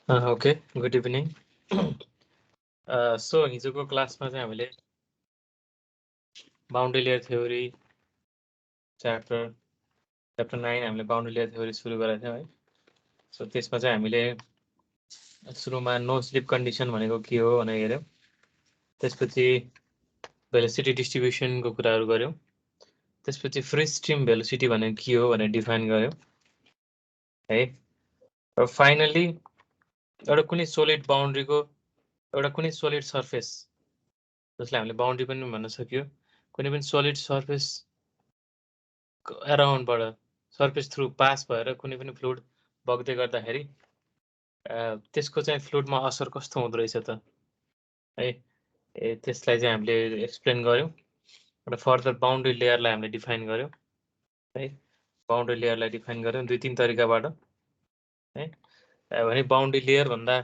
Okay, good evening. So हिजोको क्लासमा चाहिँ हामीले बाउन्ड्री लेयर थ्योरी च्याप्टर 9 हामीले बाउन्ड्री लेयर थ्योरी सुरु गरेका थियौँ है। सो त्यसमा चाहिँ हामीले सुरुमा नो स्लिप कन्डिसन भनेको के हो भनेर हेऱ्यौँ। त्यसपछि भेलोसिटी डिस्ट्रिब्युसनको कुराहरू गऱ्यौँ। त्यसपछि फ्री स्ट्रिम भेलोसिटी भनेको के हो भनेर डिफाइन गऱ्यौँ है। र फाइनली एउटा कुनै सोलिड बाउन्ड्रीको एउटा कुनै सोलिड सर्फेस जसलाई हामीले बाउन्ड्री पनि भन्न सक्यो, कुनै पनि सोलिड सर्फेस अराउन्डबाट सर्फेस थ्रु पास भएर कुनै पनि फ्लुइड बग्दै गर्दाखेरि त्यसको चाहिँ फ्लुइडमा असर कस्तो हुँदो रहेछ त है, त्यसलाई चाहिँ हामीले एक्सप्लेन गऱ्यौँ र फर्दर बाउन्ड्री लेयरलाई हामीले डिफाइन गऱ्यौँ है। बाउन्ड्री लेयरलाई डिफाइन गऱ्यौँ 2-3 तरिकाबाट है। भने बाउन्ड्री लेयर भन्दा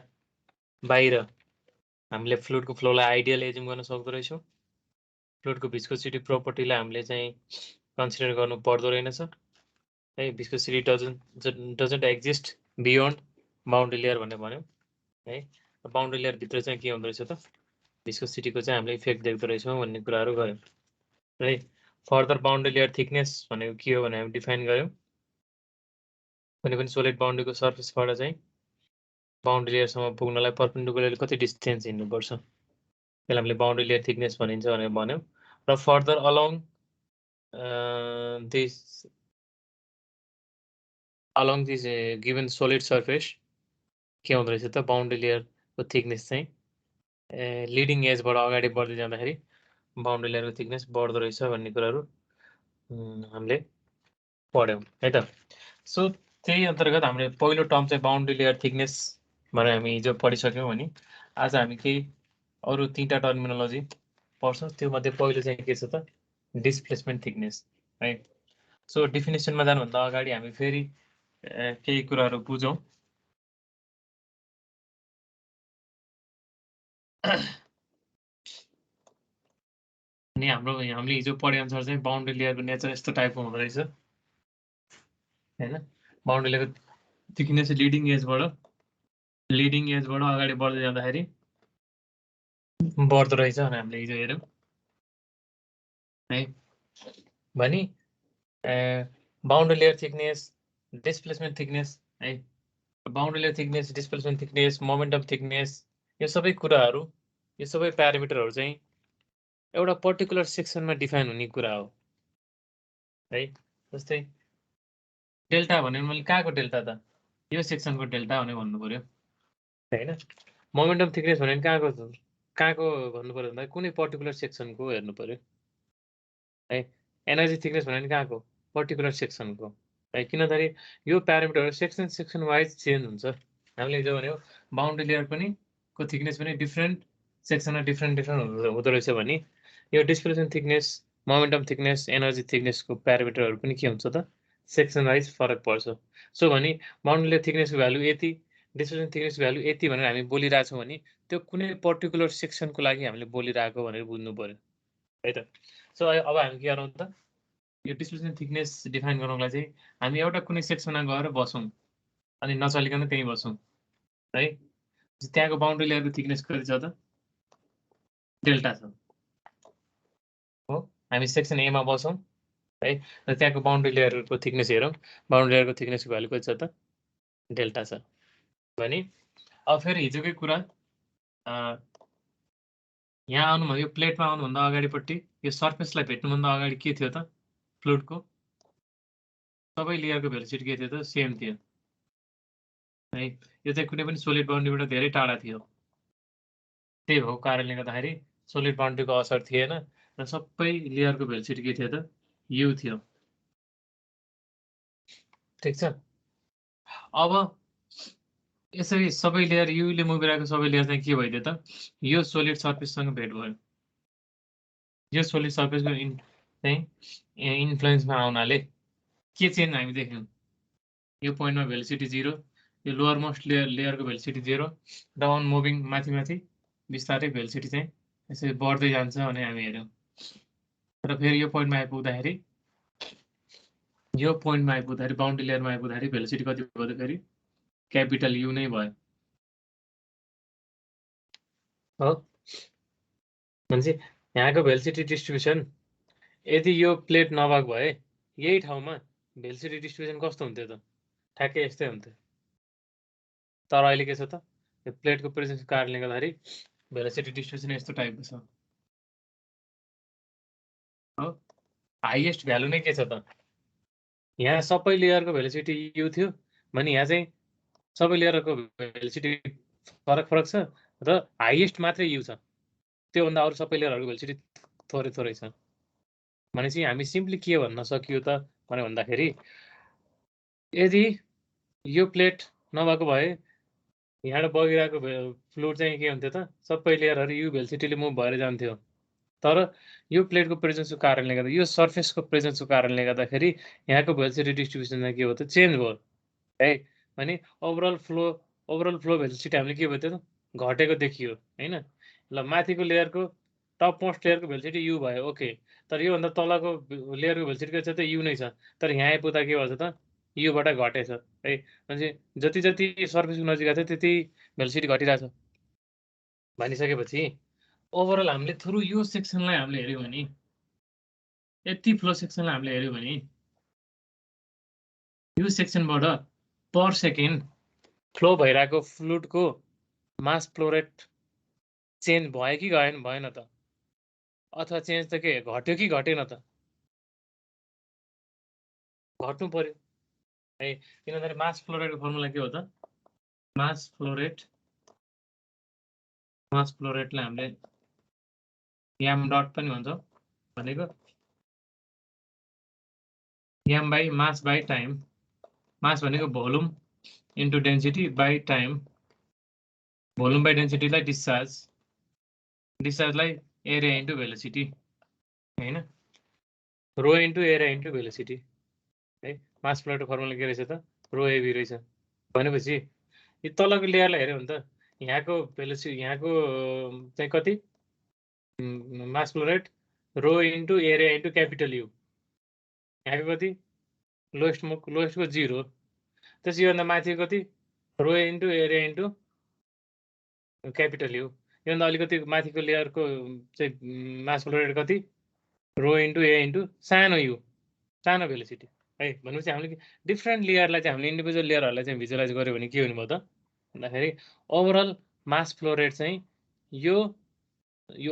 बाहिर हामीले फ्लुइडको फ्लोलाई आइडियल एज्युम गर्न सक्दो रहेछौँ। फ्लुइडको भिस्कोसिटी प्रोपर्टीलाई हामीले चाहिँ कन्सिडर गर्नु पर्दो रहेनछ है। Viscosity doesn't exist beyond boundary layer भनेर भन्यौँ है। बाउन्ड्री लेयरभित्र चाहिँ के हुँदो रहेछ त भिस्कोसिटीको चाहिँ हामीले इफेक्ट देख्दो रहेछौँ भन्ने कुराहरू गऱ्यौँ है। फर्दर बाउन्ड्री लेयर थिकनेस भनेको के हो भने हामी डिफाइन गऱ्यौँ। कुनै पनि सोलिड बाउन्ड्रीको सर्फेसबाट चाहिँ बाउन्ड्री लेयरसम्म पुग्नलाई पर्पेन्डिकुलरली कति डिस्टेन्स हिँड्नुपर्छ, त्यसलाई हामीले बाउन्ड्री लेयर थिकनेस भनिन्छ भनेर भन्यौँ। र further along this given solid surface के हुँदो रहेछ त बाउन्ड्री लेयरको थिकनेस चाहिँ लिडिङ एजबाट अगाडि बढ्दै जाँदाखेरि बाउन्ड्री लेयरको थिकनेस बढ्दो रहेछ भन्ने कुराहरू हामीले पढ्यौँ है त। सो त्यही अन्तर्गत हामीले पहिलो टर्म चाहिँ बाउन्ड्री लेयर थिकनेस भनेर हामी हिजो पढिसक्यौँ भने आज हामी केही अरू 3टा टर्मिनोलोजी पढ्छौँ। त्यो मध्ये पहिलो चाहिँ के छ त डिस्प्लेसमेन्ट थिकनेस है। सो डिफिनेसनमा जानुभन्दा अगाडि हामी फेरि केही कुराहरू बुझौँ। अनि हामीले हिजो पढे अनुसार चाहिँ बाउन्ड्री लेयरको नेचर यस्तो टाइपको हुँदो रहेछ हैन। बाउन्ड्री लेयरको थिकनेस लिडिङ एजबाट अगाडि बढ्दै जाँदाखेरि बढ्दो रहेछ भने हामीले हिजो हेऱ्यौँ है। भने boundary layer thickness, displacement thickness है। Boundary layer thickness, displacement thickness, momentum thickness, यो सबै कुराहरू, यो सबै प्यारामिटरहरू चाहिँ एउटा पर्टिकुलर सेक्सनमा डिफाइन हुने कुरा हो है। जस्तै डेल्टा भन्यो मैले कहाँको डेल्टा त, यो सेक्सनको डेल्टा भनेर भन्नु पर्यो हैन। मोमेन्टम थिकनेस भन्यो कहाँको भन्नु पर्यो भन्दा कुनै पर्टिकुलर सेक्सनको हेर्नु पर्यो है। एनर्जी थिकनेस भन्यो कहाँको पर्टिकुलर सेक्सनको है। किनभने यो प्यारामिटरहरू सेक्सन वाइज चेन्ज हुन्छ। हामीले हिजो भन्यो बाउन्ड्री लेयर पनि को थिकनेस पनि डिफ्रेन्ट सेक्सनमा डिफ्रेन्ट हुँदो रहेछ भने यो displacement thickness, momentum thickness, energy थिकनेसको प्यारामिटरहरू पनि के हुन्छ त सेक्सन वाइज फरक पर्छ। सो भने बाउन्ड्री लेयर थिकनेसको भ्यालु यति, डिस्प्लेसमेन्ट थिकनेसको भ्यालु यति भनेर हामी बोलिरहेको छौँ भने त्यो कुनै पर्टिकुलर सेक्सनको लागि हामीले बोलिरहेको भनेर बुझ्नु पर्यो है त। सो अब हामी के गरौँ त, यो डिस्प्लेसमेन्ट थिकनेस डिफाइन गर्नुलाई चाहिँ हामी एउटा कुनै सेक्सनमा गएर बसौँ अनि नचलिकन त्यहीँ बसौँ है। त्यहाँको बाउन्ड्री लेयरको थिकनेस कति छ त डेल्टा छ हो। हामी सेक्सन एमा बसौँ है र त्यहाँको बाउन्ड्री लेयरको थिकनेस हेरौँ। बाउन्ड्री लेयरको थिकनेसको भ्यालु कति छ त डेल्टा छ भने अब फेरि हिजोकै कुरा यहाँ आउनुभन्दा यो प्लेटमा आउनुभन्दा अगाडिपट्टि यो सर्फेसलाई भेट्नुभन्दा अगाडि के थियो त फ्लुइडको सबै लेयरको भेलोसिटी के थियो त सेम थियो है। यो चाहिँ कुनै पनि सोलिड बाउन्ड्रीबाट धेरै टाढा थियो। त्यही भएको कारणले गर्दाखेरि सोलिड बाउन्ड्रीको असर थिएन र सबै लेयरको भेलोसिटी के थियो त यु थियो। ठिक छ। अब यसरी सबै लेयर युले मुभ गरिरहेको सबै लेयर चाहिँ के भइदियो त यो सोलिड सर्फेससँग भेट भयो। यो सोलिड सर्फेसको चाहिँ इन्फ्लुएन्समा आउनाले के चेन्ज हामी देख्यौँ, यो पोइन्टमा भेलोसिटी 0, यो लोवर मोस्ट लेयरको भेलोसिटी 0, डाउन मुभिङ माथि बिस्तारै भेलोसिटी चाहिँ यसरी बढ्दै जान्छ भने हामी हेऱ्यौँ। र फेरि यो पोइन्टमा आइपुग्दाखेरि बाउन्ड्री लेयरमा आइपुग्दाखेरि भेलोसिटी कति भयो त फेरि क्यापिटल यु नै भयो हो भनेपछि यहाँको भेलोसिटी डिस्ट्रिब्युसन यदि यो प्लेट नभएको भए यही ठाउँमा भेलोसिटी डिस्ट्रिब्युसन कस्तो हुन्थ्यो त? ठ्याक्कै यस्तै हुन्थ्यो। तर अहिले के छ त? यो प्लेटको प्रेजेन्सको कारणले गर्दाखेरि भेलोसिटी डिस्ट्रिब्युसन यस्तो टाइपको छ। हो हाइएस्ट भ्यालु नै के छ त? यहाँ सबै लेयरको भेलोसिटी यु थियो भने यहाँ चाहिँ सबै लेयरको भेलोसिटी फरक फरक छ र हाइएस्ट मात्रै यु छ। त्योभन्दा अरू सबै लेयरहरूको भेलोसिटी थोरै थोरै छ। भनेपछि हामी सिम्पली के भन्न सकियो त भने भन्दाखेरि यदि यो प्लेट नभएको भए यहाँबाट बगिरहेको फ्लुइड चाहिँ के हुन्थ्यो त? सबै लेयरहरू यु भेलोसिटीले मुभ भएर जान्थ्यो। तर यो प्लेटको प्रेजेन्सको कारणले गर्दा यो सर्फेसको प्रेजेन्सको कारणले गर्दाखेरि यहाँको भेलोसिटी डिस्ट्रिब्युसन चाहिँ के हो त? चेन्ज भयो है। भने ओभरअल फ्लो भेलोसिटी हामीले के भयो त? घटेको देखियो हैन। ल माथिको लेयरको टप मोस्ट लेयरको भेलोसिटी यु भयो ओके। तर योभन्दा तलको लेयरको भेलोसिटी के छ त? यु नै छ। तर यहाँ आइपुग्दा के भन्छ त? युबाट घटेछ है। भनेपछि जति जति सर्फेसको नजिक आएको छ त्यति भेलोसिटी घटिरहेछ। भनिसकेपछि ओभरअल हामीले थ्रु यो सेक्सनलाई हामीले हेऱ्यौँ भने यति फ्लो सेक्सनलाई हामीले हेऱ्यौँ भने यो सेक्सनबाट पर सेकेन्ड फ्लो भइरहेको फ्लुइडको मास फ्लो रेट चेन्ज भयो कि भएन त? अथवा चेन्ज त के घट्यो कि घटेन त? घट्नु पर्यो है। किनभने मास फ्लो रेटको फर्मुला के हो त? मास फ्लो रेटलाई हामीले m डट पनि भन्छौँ। भनेको m by mass by time. Mass भनेको volume into density by time. Volume by डेन्सिटीलाई डिस्चार्जलाई एरिया इन्टु भेलोसिटी हैन। Rho into area into velocity है। मास फ्लो रेटको फर्मुला के रहेछ त? रो एबी रहेछ। भनेपछि यो तलको लेयरलाई हेऱ्यो भने त यहाँको भेलोसिटी यहाँको चाहिँ कति mass flow rate rho into area into capital U. यहाँको कति? लोएस्टको 0। त्यसै योभन्दा माथि कति? Rho into area into capital U. योभन्दा अलिकति माथिको लेयरको चाहिँ मास फ्लो रेट कति? रो इन्टु ए इन्टु सानो यु, सानो भेलोसिटी है। भनेपछि हामीले डिफ्रेन्ट लेयरलाई चाहिँ हामीले इन्डिभिजुअल लेयरहरूलाई चाहिँ भिजुअलाइज गर्यो भने के हुने भयो त भन्दाखेरि ओभरअल मास फ्लो रेट चाहिँ यो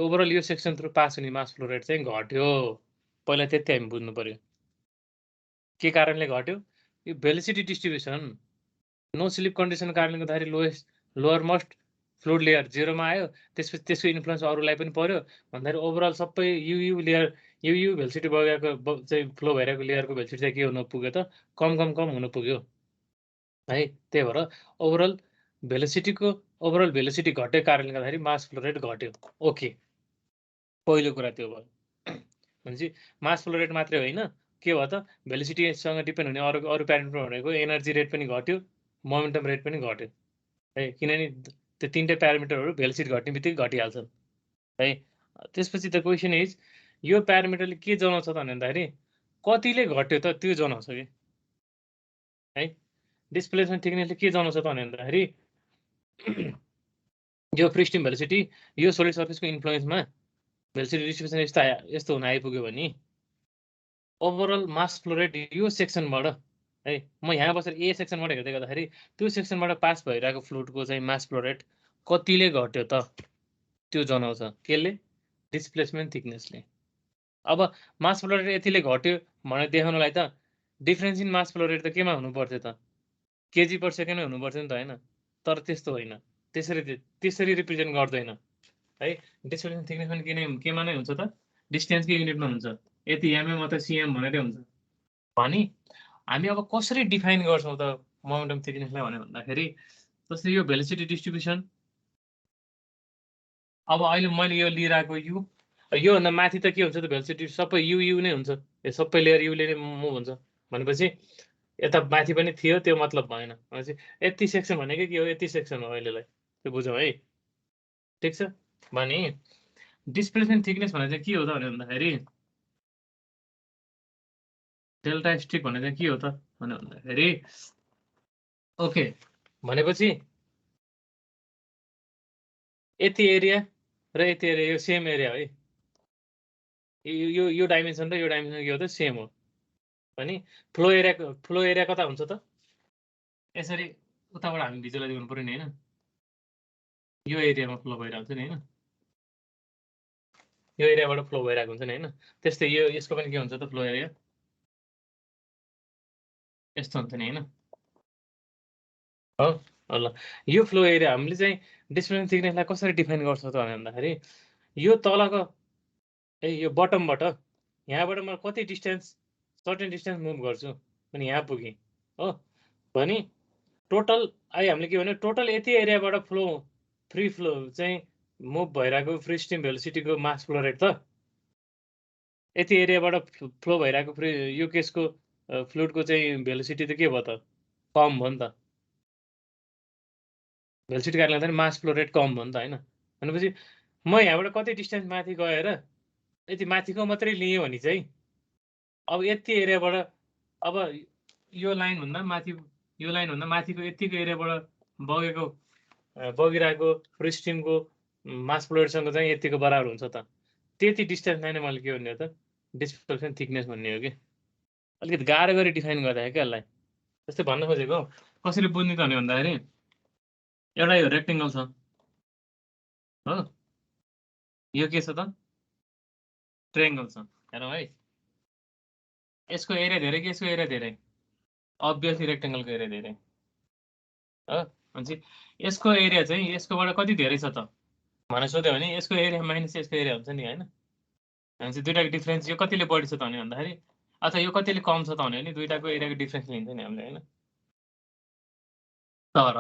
ओभरअल यो सेक्सन थ्रु पास हुने मास फ्लो रेट चाहिँ घट्यो। पहिला त्यति हामी बुझ्नु पर्यो के कारणले घट्यो? यो भेलोसिटी डिस्ट्रिब्युसन नो स्लिप कन्डिसनको कारणले गर्दाखेरि लोवर मोस्ट फ्लुइड लेयर 0 मा आयो। त्यसपछि त्यसको इन्फ्लुएन्स अरूलाई पनि पर्यो भन्दाखेरि ओभरअल सबै युयु लेयर युयु भेलोसिटी बगेको चाहिँ फ्लो भइरहेको लेयरको भेलोसिटी चाहिँ के हुन पुग्यो त? कम हुन पुग्यो है। त्यही भएर ओभरअल भेलोसिटी घटेको कारणले गर्दाखेरि मास फ्लो रेट घट्यो। ओके पहिलो कुरा त्यो भयो। भनेपछि मास फ्लो रेट मात्रै होइन के भयो त? भेलोसिटीसँग डिपेन्ड हुने अरू प्यारामिटर भनेको एनर्जी रेट पनि घट्यो, मोमेन्टम रेट पनि घट्यो है। किनभने त्यो तीनटै प्यारामिटरहरू भेलोसिटी घट्ने बित्तिकै घटिहाल्छन् है। त्यसपछि द क्वेसन इज यो प्यारामिटरले के जनाउँछ त भन्दाखेरि कतिले घट्यो त त्यो जनाउँछ कि है। डिस्प्लेसमेन्ट थिकनेसले के जनाउँछ त भन्दाखेरि यो फ्री स्ट्रिम भेलोसिटी यो सोलिड सर्फेसको इन्फ्लुएन्समा भेलोसिटी डिस्ट्रिब्युसन यस्तो हुन आइपुग्यो भने ओभरअल मास फ्लो रेट यो सेक्सनबाट है, म यहाँ बसेर ए सेक्सनबाट हेर्दै गर्दाखेरि त्यो सेक्सनबाट पास भइरहेको फ्लुइडको चाहिँ मास फ्लो रेट कतिले घट्यो त त्यो जनाउँछ केले? डिस्प्लेसमेन्ट थिकनेसले। अब मास फ्लो रेट यतिले घट्यो भनेर देखाउनलाई त difference in mass flow rate त केमा हुनु पर्थ्यो त? केजी पर सेकेन्डमै हुनु पर्थ्यो नि त होइन। तर त्यस्तो होइन, त्यसरी रिप्रेजेन्ट गर्दैन है। डिस्प्लेसमेन्ट थिकनेस पनि केमा नै हुन्छ त? डिस्टेन्सकै युनिटमा हुन्छ। यति एमएम अथवा सिएम भनेरै हुन्छ। भने हामी अब कसरी डिफाइन गर्छौँ त मोमेन्टम थिकनेसलाई भने भन्दाखेरि जस्तै यो भेलोसिटी डिस्ट्रिब्युसन अब अहिले मैले यो लिइरहेको यु योभन्दा माथि त के हुन्छ त? भेलोसिटी सबै यु नै हुन्छ। यो सबै लेयर युले नै मुभ हुन्छ। भनेपछि यता माथि पनि थियो त्यो मतलब भएन। भनेपछि यति सेक्सन भनेकै के हो? यति सेक्सन हो अहिलेलाई त्यो बुझौँ है। ठिक छ। भने डिस्प्लेसमेन्ट थिकनेस भने चाहिँ के हो त भन्दाखेरि डेल्टा स्ट्रिक भने चाहिँ के हो त भन्दाखेरि ओके भनेपछि यति एरिया र यति एरिया यो सेम एरिया है, यो डाइमेन्सन र यो डाइमेन्सन के हो त सेम हो भने फ्लो एरिया कता हुन्छ त यसरी उताबाट हामी भिजुअलाइज गर्नु पर्यो नि हैन, यो एरियामा फ्लो भइरहेको हुन्छ नि हैन, यो एरियाबाट फ्लो भइरहेको हुन्छ नि हैन, त्यस्तै यसको पनि के हुन्छ त फ्लो एरिया यस्तो हुन्छ नि हैन। हो ल यो फ्लो एरिया हामीले चाहिँ डिस्प्लेसमेन्ट थिकनेसलाई कसरी डिफाइन गर्छ त भन्दाखेरि यो तलको यो बटमबाट यहाँबाट म कति डिस्टेन्स सर्टेन डिस्टेन्स मुभ गर्छु अनि यहाँ पुगेँ हो भने टोटल हामीले के भन्यो टोटल यति एरियाबाट फ्री फ्लो चाहिँ मुभ भइरहेको फ्री स्ट्रिम भेलोसिटीको मास फ्लो रेट त यति एरियाबाट फ्लो भइरहेको फ्री यो केसको फ्लुइडको चाहिँ भेलोसिटी त के भयो त कम भयो नि त, भेलोसिटी कारणले गर्दा मास फ्लो रेट कम भयो नि त हैन। भनेपछि म यहाँबाट कति डिस्टेन्स माथि गएर यति माथिको मात्रै लिएँ भने चाहिँ अब यति एरियाबाट अब यो लाइनभन्दा माथि यो लाइनभन्दा माथिको यतिको एरियाबाट बगिरहेको फ्री स्ट्रिमको मास फ्लो रेटसँग चाहिँ यतिको बराबर हुन्छ त, त्यति डिस्टेन्सलाई नै मैले के भन्ने हो त डिस्प्लेसमेन्ट थिकनेस भन्ने हो कि। अलिकति गाह्रो गरी डिफाइन गर्दाखेरि क्या यसलाई जस्तै भन्न खोजेको कसरी बुझ्ने त भन्दाखेरि एउटा यो रेक्टेङ्गल छ हो, यो के छ त ट्रायंगल छ हेरौँ है, यसको एरिया धेरै कि यसको एरिया धेरै, अभियसली रेक्टेङ्गलको एरिया धेरै हो। भनेपछि यसको एरिया चाहिँ यसकोबाट कति धेरै छ त भनेर सोध्यो भने यसको एरिया माइनस यसको एरिया हुन्छ नि हैन। भनेपछि दुईटाको डिफरेन्स यो कतिले बढी छ त भन्दाखेरि अथवा यो कतिले कम छ त भने दुईटाको एरियाको डिफरेन्स लिन्छ नि हामीले हैन। तर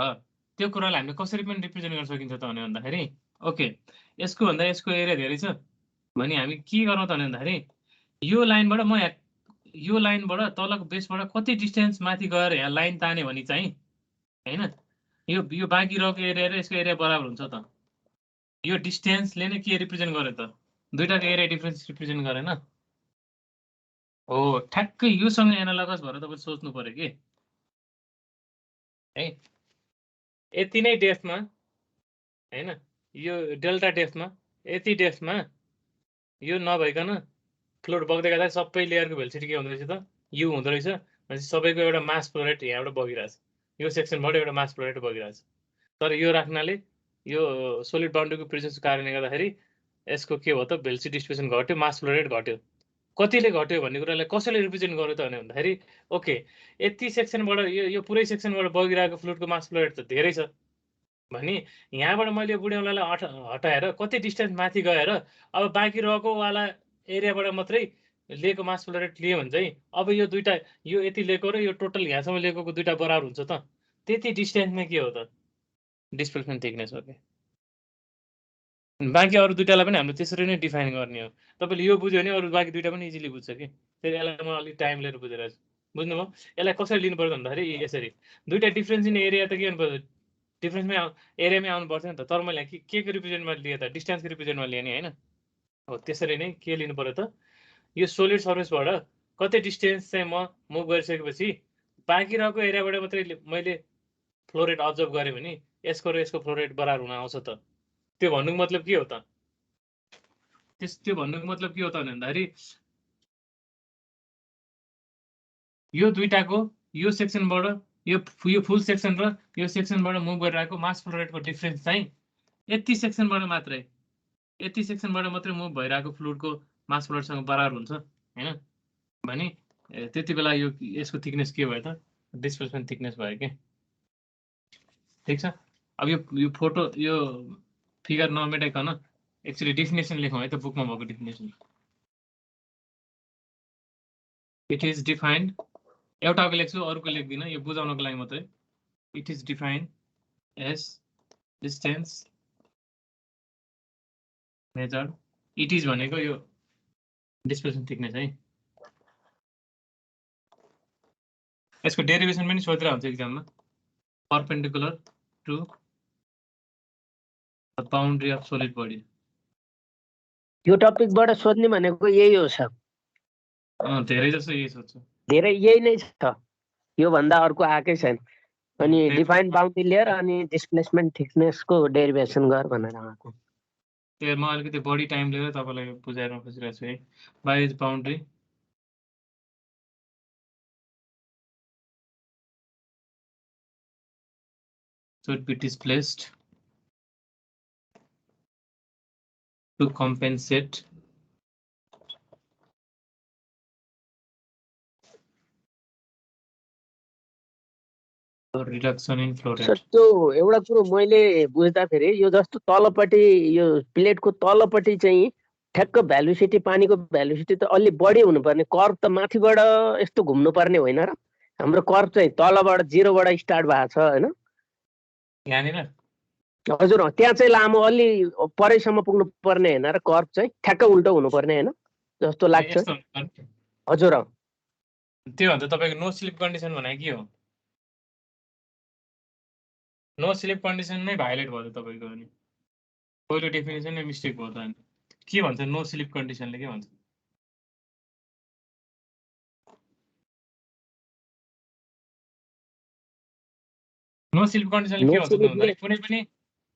त्यो कुरालाई हामीले कसरी पनि रिप्रेजेन्ट गर्न सकिन्छ त भन्दाखेरि ओके यसको भन्दा यसको एरिया धेरै छ भने हामी के गर्नु त भन्दाखेरि यो लाइनबाट म यो लाइनबाट तलको बेसबाट कति डिस्टेन्स माथि गएर यहाँ लाइन ताने भने चाहिँ हैन यो बाँकी रहेको एरिया र यसको एरिया बराबर हुन्छ त, यो डिस्टेन्सले नै के रिप्रेजेन्ट गर्यो त दुईटाको एरिया डिफरेन्स रिप्रेजेन्ट गरेन हो। ठ्याक्कै योसँग एनालगस भएर तपाईँ सोच्नु पर्यो कि है यति नै डेप्थमा हैन, यो डेल्टा डेप्थमा यति डेप्थमा यो नभइकन फ्लुइड बग्दै गर्दा सबै लेयरको भेलोसिटी के हुँदो रहेछ त यु हुँदो रहेछ। भनेपछि सबैको एउटा मास फ्लो रेट यहाँबाट बगिरहेछ, यो सेक्सनबाट एउटा मास फ्लो रेट बगिरहेछ। तर यो राख्नाले यो सोलिड बाउन्ड्रीको प्रेजेन्सको कारणले गर्दाखेरि यसको के भयो त भेलोसिटी डिस्ट्रिब्युसन घट्यो, मास फ्लो रेट घट्यो। कतिले घट्यो भन्ने कुरालाई कसैले रिप्रेजेन्ट गर्यो त भन्दाखेरि ओके यति सेक्सनबाट यो पुरै सेक्सनबाट बगिरहेको फ्लुइडको मास फ्लो रेट त धेरै छ भने यहाँबाट मैले बुढ्याउलालाई हटाएर कति डिस्टेन्स माथि गएर अब बाँकी रहेको वाला एरियाबाट मात्रै लिएको मास फ्लो रेट लियो भने चाहिँ अब यो दुईटा यो यति लिएको र यो टोटल यहाँसम्म लिएको दुईटा बराबर हुन्छ त, त्यति डिस्टेन्समा के हो त डिस्प्लेसमेन्ट थिकनेस हो कि। बाँकी अरू दुईटालाई पनि हामीले त्यसरी नै डिफाइन गर्ने हो। तपाईँले यो बुझ्यो भने अरू बाँकी दुईटा पनि इजिली बुझ्छ कि। फेरि यसलाई म अलिक टाइम लिएर बुझिरहेको छु, बुझ्नुभयो? यसलाई कसरी लिनु पर्यो भन्दाखेरि यसरी दुईटा डिफ्रेन्स इन एरिया त के गर्नुपर्छ डिफ्रेन्समै एरियामै आउनु पर्छ नि त। तर मैले के को रिप्रेजेन्टमा लिएँ त डिस्टेन्सको रिप्रेजेन्टमा लिएँ नि होइन। हो त्यसरी नै के लिनु पर्यो त यो सोलिड सर्फेसबाट कति डिस्टेन्स चाहिँ म मुभ गरिसकेपछि बाँकी रहेको एरियाबाट मात्रै मैले फ्लो रेट अब्जर्भ गरेँ भने यसको र यसको फ्लो रेट बराबर हुन आउँछ त। त्यो भन्नुको मतलब के हो त त्यो भन्नुको मतलब के हो त भन्दाखेरि यो दुईटाको यो सेक्सनबाट यो फुल सेक्सन र यो सेक्सनबाट मुभ गरिरहेको मास फ्लो रेटको डिफरेन्स चाहिँ यति सेक्सनबाट मात्रै मुभ भइरहेको फ्लुइडको मास फ्लो रेटसँग बराबर हुन्छ हैन। भने त्यति बेला यसको थिकनेस के भयो त डिस्प्लेसमेन्ट थिकनेस भयो के। ठीक छ। अब यो फोटो यो फिगर नमेटाइकन एक्चुअली डेफिनेसन लेखौँ है त बुकमा भएको डेफिनेसन। इट इज डिफाइन्ड एउटाको लेख्छु अरूको लेख्दिनँ यो बुझाउनको लागि मात्रै। It is defined as distance measured, it is भनेको यो डिस्प्लेसमेन्ट थिकनेस है। यसको डेरिभेसन पनि सोधेर हुन्छ एक्जाममा, perpendicular to the boundary of solid body. यो टपिकबाट सोध्ने भनेको यही हो सर। धेरै जसो यही सोध्छु, धेरै यही नै छ, यो भन्दा अर्को आएकै छैन। अनि डिफाइन बाउन्ड्री लेयर अनि डिस्प्लेसमेन्ट थिकनेसको डेरिभेसन गर भनेर आएको। त्यही म अलिकति बढी टाइम लिएर तपाईँलाई बुझाएर खोजिरहेको छु है। By is boundary should be displaced to compensate for reduction in flow sir rate. त्यो एउटा कुरो मैले बुझ्दाखेरि यो जस्तो तलपट्टि यो प्लेटको तलपट्टि चाहिँ ठ्याक्क भ्यालुसिटी पानीको भ्यालुसिटी त अलि बढी हुनुपर्ने, कर्भ त माथिबाट यस्तो घुम्नुपर्ने होइन र? हाम्रो कर्भ चाहिँ तलबाट 0 बाट स्टार्ट भएको छ होइन? यहाँनिर हजुर त्यहाँ चाहिँ लामो अलि परैसम्म पुग्नु पर्ने होइन र? कर्भ चाहिँ ठ्याक्क उल्टो हुनुपर्ने होइन जस्तो लाग्छ। यस्तो हुनुपर्ने। हजुर त्यो भन्दा तपाईँको नो स्लिप कन्डिसन भनेको के हो? नो स्लिप कन्डिसन नै भायोलेट भयो तपाईँको अनि पहिलो डेफिनेसन नै मिस्टेक भयो त अनि के भन्छ नो स्लिप कन्डिसनले के भन्छ? नो स्लिप कन्डिसनले के भन्छ भन्दाखेरि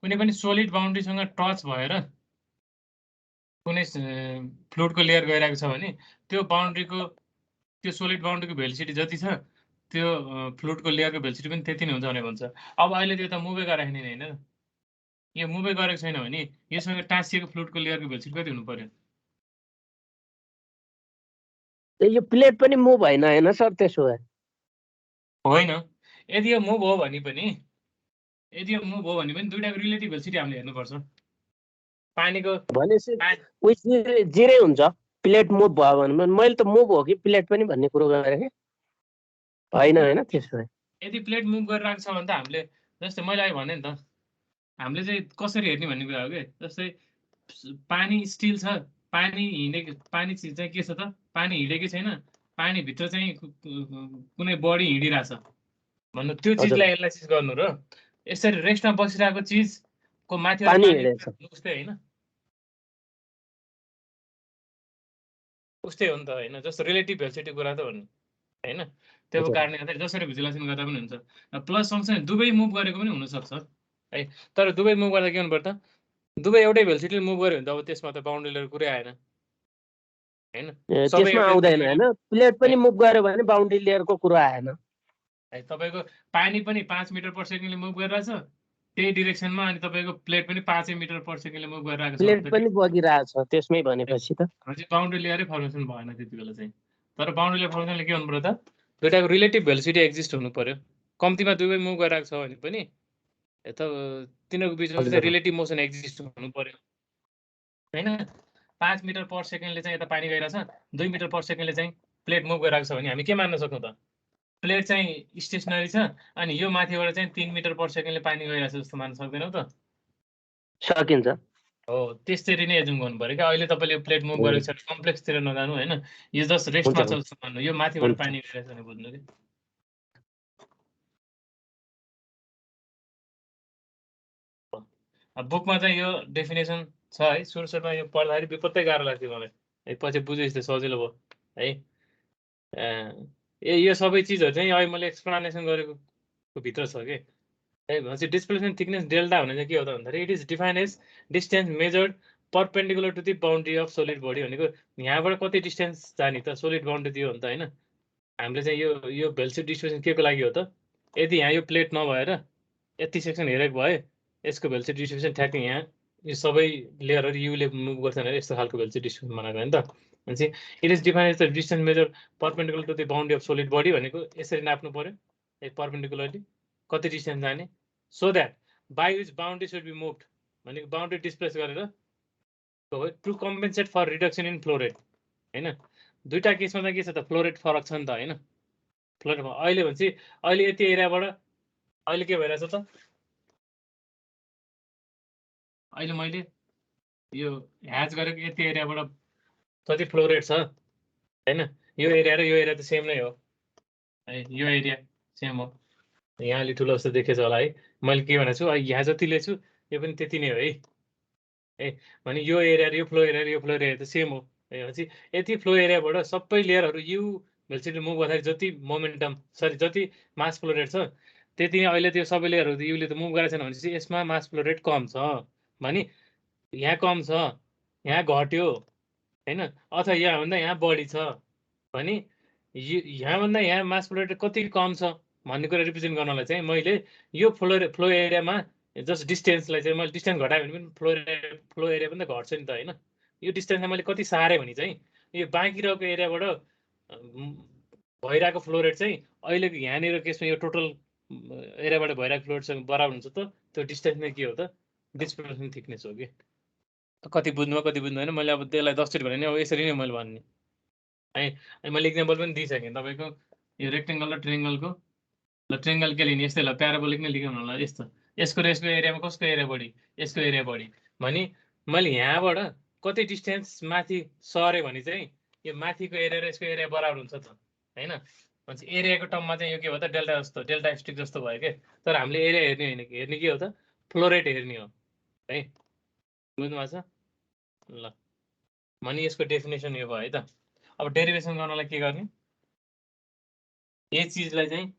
कुनै पनि सोलिड बाउन्ड्रीसँग टच भएर कुनै फ्लुइडको लेयर गइरहेको छ भने त्यो बाउन्ड्रीको त्यो सोलिड बाउन्ड्रीको भेलिसिटी जति छ त्यो फ्लुइडको लेयरको भेलिसिटी पनि त्यति नै हुन्छ भनेर भन्छ। अब अहिले त्यो त मुभै गरेको छैन होइन, यो मुभै गरेको छैन भने यससँग टाँसिएको फ्लुइडको लेयरको भेलिसिटी कति हुनु पर्यो? यो प्लेट पनि मुभ होइन होइन सर? त्यसो भए होइन, यदि यो मुभ हो भने पनि दुईटाको रिलेटिभ भेलिसिटी हामीले हेर्नुपर्छ। पानीको भनेपछि उयो जिरै हुन्छ प्लेट मुभ भयो भने। मैले त मुभ हो कि प्लेट पनि भन्ने कुरो गरेँ कि होइन होइन? त्यसो भए यदि प्लेट मुभ गरिरहेको छ भने त हामीले जस्तै मैले अहिले भने नि त हामीले चाहिँ कसरी हेर्ने भन्ने कुरा हो कि जस्तै पानी स्टिल छ, पानी चिज चाहिँ के छ त? पानी हिँडेकै छैन, पानीभित्र चाहिँ कुनै बडी हिँडिरहेछ भन्नु, त्यो चिजलाई एनालाइसिस गर्नु र यसरी रेस्टमा बसिरहेको चिजको माथि उस्तै होइन, उस्तै हो नि त होइन? जस्तो रिलेटिभ भेलिसिटी कुरा त हो नि होइन? त्यो कारणले गर्दा जसरी भिजुलाइजेसन गर्दा पनि हुन्छ। प्लस सँगसँगै दुवै मुभ गरेको पनि हुनसक्छ है, तर दुवै मुभ गर्दा के हुनु पर्छ? दुवै एउटै भेलिसिटीले मुभ गर्यो भने त अब त्यसमा त बाउन्ड्री लेयर कुरै आएन होइन? त्यसमा आउँदैन होइन? प्लेट पनि मुभ गर्यो भने बाउन्ड्री लेयरको कुरा आएन है। तपाईँको पानी पनि 5 मिटर पर सेकेन्डले मुभ गरिरहेछ त्यही डिरेक्सनमा, अनि तपाईँको प्लेट पनि 5 मिटर पर सेकेन्डले मुभ गरिरहेको छ, प्लेट पनि बगिरहेछ त्यसमै भनेपछि त बाउन्ड्री लेयरै फर्मेसन भएन त्यति बेला चाहिँ। तर बाउन्ड्री लेयर फर्मेसनले के हुनु पर्यो त? दुईटाको रिलेटिभ भेलिसिटी एक्जिस्ट हुनु पर्यो। कम्तीमा दुवै मुभ गरिरहेको छ भने पनि तिनीहरूको बिचमा चाहिँ रिलेटिभ मोसन एक्जिस्ट हुनु पर्यो होइन? 5 मिटर पर सेकेन्डले चाहिँ यता पानी गइरहेछ, 2 मिटर पर सेकेन्डले चाहिँ प्लेट मुभ गरिरहेको छ भने हामी के मान्न सक्छौँ त? प्लेट चाहिँ स्टेसनरी छ अनि यो माथिबाट चाहिँ 3 मिटर पर सेकेन्डले पानी गइरहेछ जस्तो मान्न सक्दैनौ त? सकिन्छ हो, त्यसरी नै एजुम गर्नु पर्यो क्या। अहिले तपाईँले प्लेट मुभ गरेको छ कम्प्लेक्सतिर नजानु होइन, यो जस्ट रेस्टमा छ जस्तो मान्नु, यो माथिबाट पानी गइरहेछ भने बुझ्नु कि। बुकमा चाहिँ यो डेफिनेसन छ है, सुरुमा यो पढ्दाखेरि विपत्तै गाह्रो लाग्थ्यो मलाई है, पछि बुझेपछि त सजिलो भयो है। यो सबै चिजहरू चाहिँ अहिले मैले एक्सप्लेनेसन गरेको भित्र छ कि है। भनेपछि डिस्प्लेसमेन्ट थिकनेस डेल्टा भने चाहिँ के हो त भन्दाखेरि it is defined as distance measured perpendicular to the boundary of solid body. भनेको यहाँबाट कति डिस्टेन्स जाने त सोलिड बाउन्ड्री दियो भने त होइन? हामीले चाहिँ यो भेलिसिटी डिस्ट्रिब्युसन के को लागि हो त? यदि यहाँ यो प्लेट नभएर यति सेक्सन हेरेको भए यसको भेलिसिटी डिस्ट्रिब्युसन ठ्याक्कै यहाँ यो सबै लेयरहरू युले मुभ गर्छन् अरे यस्तो खालको भेलिसिटी डिस्ट्रिब्युसन बनाएको होइन त? भनेपछि it is defined as the distance measure perpendicular to the boundary of solid body भनेको यसरी नाप्नु पर्यो परपेन्डिकुलरली कति डिस्टेन्स जाने, so that by which boundary should be moved भनेको बाउन्ड्री डिस्प्लेस गरेर to compensate for reduction in flow rate होइन? दुईवटा केसमा चाहिँ के छ त? फ्लो रेट फरक छ नि त होइन? फ्लो रेट अहिले भनेपछि अहिले यति एरियाबाट अहिले के भइरहेछ त? अहिले मैले यो ह्याच गरेको यति एरियाबाट जति फ्लो रेट छ होइन, यो एरिया र यो एरिया त सेम नै हो है, यो एरिया सेम हो। यहाँ अलि ठुलो जस्तो देखेछ होला है, मैले के भनेको छु यहाँ जति लिएछु यो पनि त्यति नै हो है। भने यो एरिया र यो फ्लो एरिया र यो फ्लो एरिया त सेम हो है। भनेपछि यति फ्लो एरियाबाट सबै लेयरहरू यु भेलिसिटी मुभ गर्दाखेरि जति मोमेन्टम जति मास फ्लो रेट छ त्यति नै अहिले त्यो सबै लेयरहरू युले त मुभ गरेको छैन भनेपछि यसमा मास फ्लो रेट कम छ भने यहाँ कम छ, यहाँ घट्यो हैन, अथवा यहाँभन्दा यहाँ बढी छ भने यहाँभन्दा यहाँ मास फ्लो रेट कति कम छ भन्ने कुरा रिप्रेजेन्ट गर्नलाई चाहिँ मैले यो फ्लो एरियामा जस्ट डिस्टेन्सलाई चाहिँ मैले डिस्टेन्स घटायो भने पनि फ्लो एरिया पनि त घट्छ नि त हैन। यो डिस्टेन्सलाई मैले कति सारेँ भने चाहिँ यो बाँकी रहेको एरियाबाट भइरहेको फ्लो रेट चाहिँ अहिलेको यहाँनिर केसमा यो टोटल एरियाबाट भइरहेको फ्लो रेटसँग बराबर हुन्छ त। त्यो डिस्टेन्स नै के हो त, डिस्प्लेसमेन्ट थिकनेस हो कि। कति बुझ्नु कति बुझ्दैन मैले अब त्यसलाई 10 चोटि भने नि अब यसरी नै मैले भन्ने है। अनि मैले इक्जाम्पल पनि दिइसकेँ तपाईँको यो रेक्टेङ्गल र ट्रेङ्गलको। ल ट्रेङ्गल के लिने, यस्तै ल प्याराबोलिक नै लिउँ न ल। यस्तो यसको र यसको एरियामा कसको एरिया बढी, यसको एरिया बढी भने मैले यहाँबाट कति डिस्टेन्स माथि सरेँ भने चाहिँ यो माथिको एरिया र यसको एरिया बराबर हुन्छ त हैन। भनेपछि एरियाको टर्ममा चाहिँ यो के हो त, डेल्टा जस्तो, डेल्टा स्ट्रिक जस्तो भयो के। तर हामीले एरिया हेर्ने होइन कि, हेर्ने के हो त, फ्लो रेट हेर्ने हो है। बुझ्नु भएको छ ल। भने यसको डेफिनेसन यो भयो है त। अब डेरिभेसन गर्नलाई के गर्ने, यही चिजलाई चाहिँ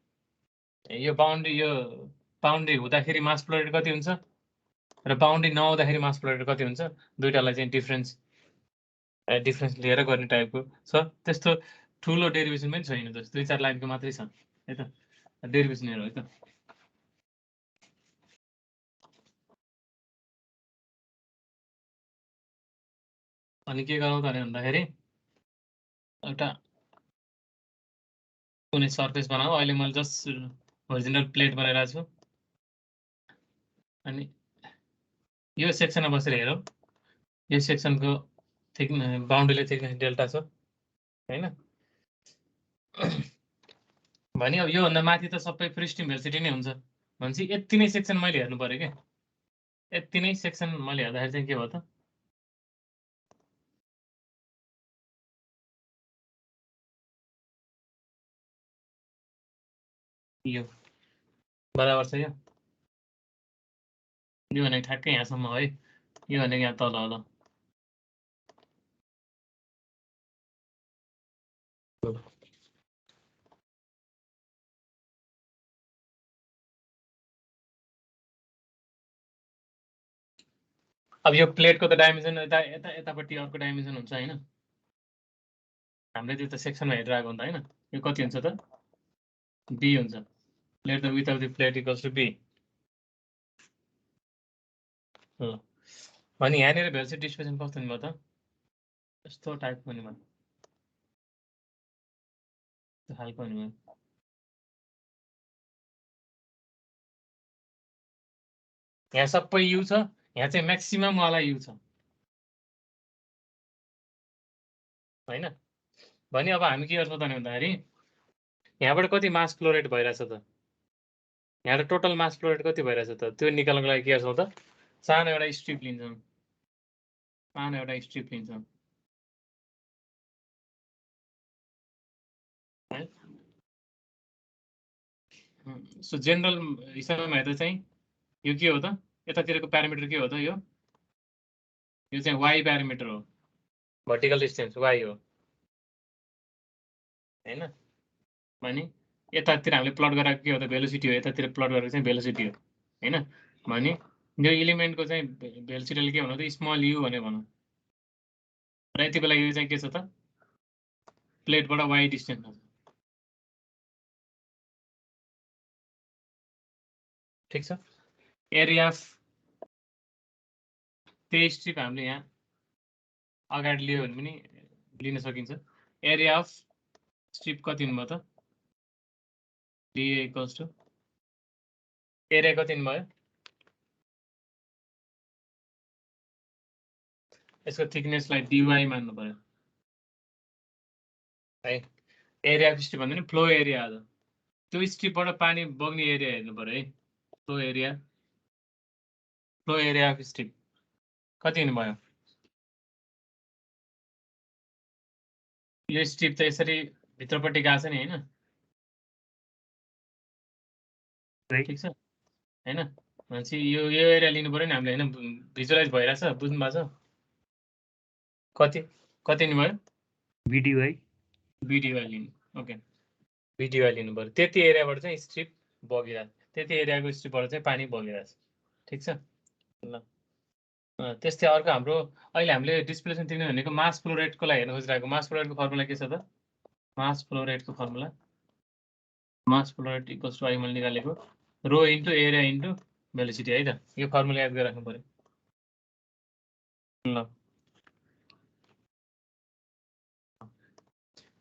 यो बाउन्ड्री हुँदाखेरि मास फ्लो रेट कति हुन्छ र बाउन्ड्री नहुँदाखेरि मास फ्लो रेट कति हुन्छ, दुईटालाई चाहिँ डिफरेन्स लिएर गर्ने टाइपको छ। त्यस्तो ठुलो डेरिभेसन पनि छैन, जस्तो 2-4 लाइनको मात्रै छ है त डेरिभेसनहरू है त। अनि के गरौँ त भन्दाखेरि एउटा कुनै सर्फेस बनाऊ। अहिले मैले जस्ट होरिजोन्टल प्लेट बनाइरहेको छु। अनि यो सेक्सनमा बसेर हेरौँ, यो सेक्सनको बाउन्ड्रीले थिकनेस डेल्टा छ हैन। भने अब योभन्दा माथि त सबै फ्री स्ट्रिम भेलोसिटी नै हुन्छ भनेपछि यति नै सेक्सन मैले हेर्नु पर्यो क्या। यति नै सेक्सन मैले हेर्दाखेरि चाहिँ के भयो त, यो बराबर छ। यो भनेको ठ्याक्कै यहाँसम्म है, यो भनेको यहाँ तल होला। अब यो प्लेटको त डाइमेन्सन यतापट्टि अर्को डाइमेन्सन हुन्छ हैन। हामीले त्यो त सेक्सनमा हेरिरहेको हुन्छ हैन। यो कति हुन्छ त, बी हुन्छ। Let the width of the plate equals to b. ल भने यहाँनिर भेलोसिटी डिस्ट्रिब्युसन कस्तो हुने भयो त, यस्तो टाइपको हुने भयो, त्यो खालको हुने भयो। यहाँ सबै यु छ, यहाँ चाहिँ म्याक्सिमम वाला यु छ हैन। भने अब हामी के गर्छौँ त भन्दाखेरि यहाँबाट कति मास फ्लो रेट भइरहेछ त, यहाँ टोटल मास फ्लो रेट कति भइरहेछ त, त्यो निकाल्नको लागि के गर्छौँ त, सानो एउटा स्ट्रिप लिन्छौँ, सानो एउटा स्ट्रिप लिन्छौँ है। सो जेनरल हिसाबमा हेर्दा चाहिँ यो के हो त, यतातिरको प्यारामिटर के हो त, यो चाहिँ वाइ प्यारामिटर हो, भर्टिकल डिस्टेन्स वाइ हो हैन। भने यतातिर हामीले प्लट गराएको के हो त, भेलोसिटी हो, यतातिर प्लट गरेको चाहिँ भेलोसिटी हो हैन। भने यो एलिमेन्टको चाहिँ भेलोसिटीले के भन्नु त, स्मल यु भने भनौँ। र यति बेला यो चाहिँ के छ त, प्लेटबाट वाइ डिस्टेन्स छ। ठिक छ। एरिया अफ त्यही स्ट्रिप हामीले यहाँ अगाडि लियो भने पनि लिन सकिन्छ। एरिया अफ स्ट्रिप कति हुनुभयो त, डिए इक्वल्स टु एरिया कति हुनुभयो, यसको थिकनेसलाई डिवाई मान्नु पर्यो है। एरिया अफ स्ट्रिप भन्दा नि फ्लो एरिया हो, त्यो स्ट्रिपबाट पानी बग्ने एरिया हेर्नु पर्यो है। फ्लो एरिया अफ स्ट्रिप कति हुनुभयो, यो स्ट्रिप चाहिँ यसरी भित्रपट्टि गएको छ नि हैन, ठिक छ हैन। भनेपछि यो एरिया लिनु पर्यो नि हामीले हैन, भिजुअलाइज भइरहेछ, बुझ्नु भएको छ। कति कति नि भयो, बिडिवाई लिनु, ओके बिडिवाई लिनु पर्यो। त्यति एरियाबाट चाहिँ स्ट्रिप बगिरहेछ, त्यति एरियाको स्ट्रिपबाट चाहिँ पानी बगिरहेछ, ठिक छ ल। त्यस्तै अर्को हाम्रो अहिले हामीले डिस्प्लेसमेन्ट थिक्नेस भनेको मास फ्लो रेटको लागि हेर्न खोजिरहेको मास फ्लो रेटको फर्मुला के छ त मास फ्लो रेटको formula mass flow rate equals to आई मैले निकालेको rho into area into velocity है त यो फर्मुला याद गरिराख्नु पर्यो ल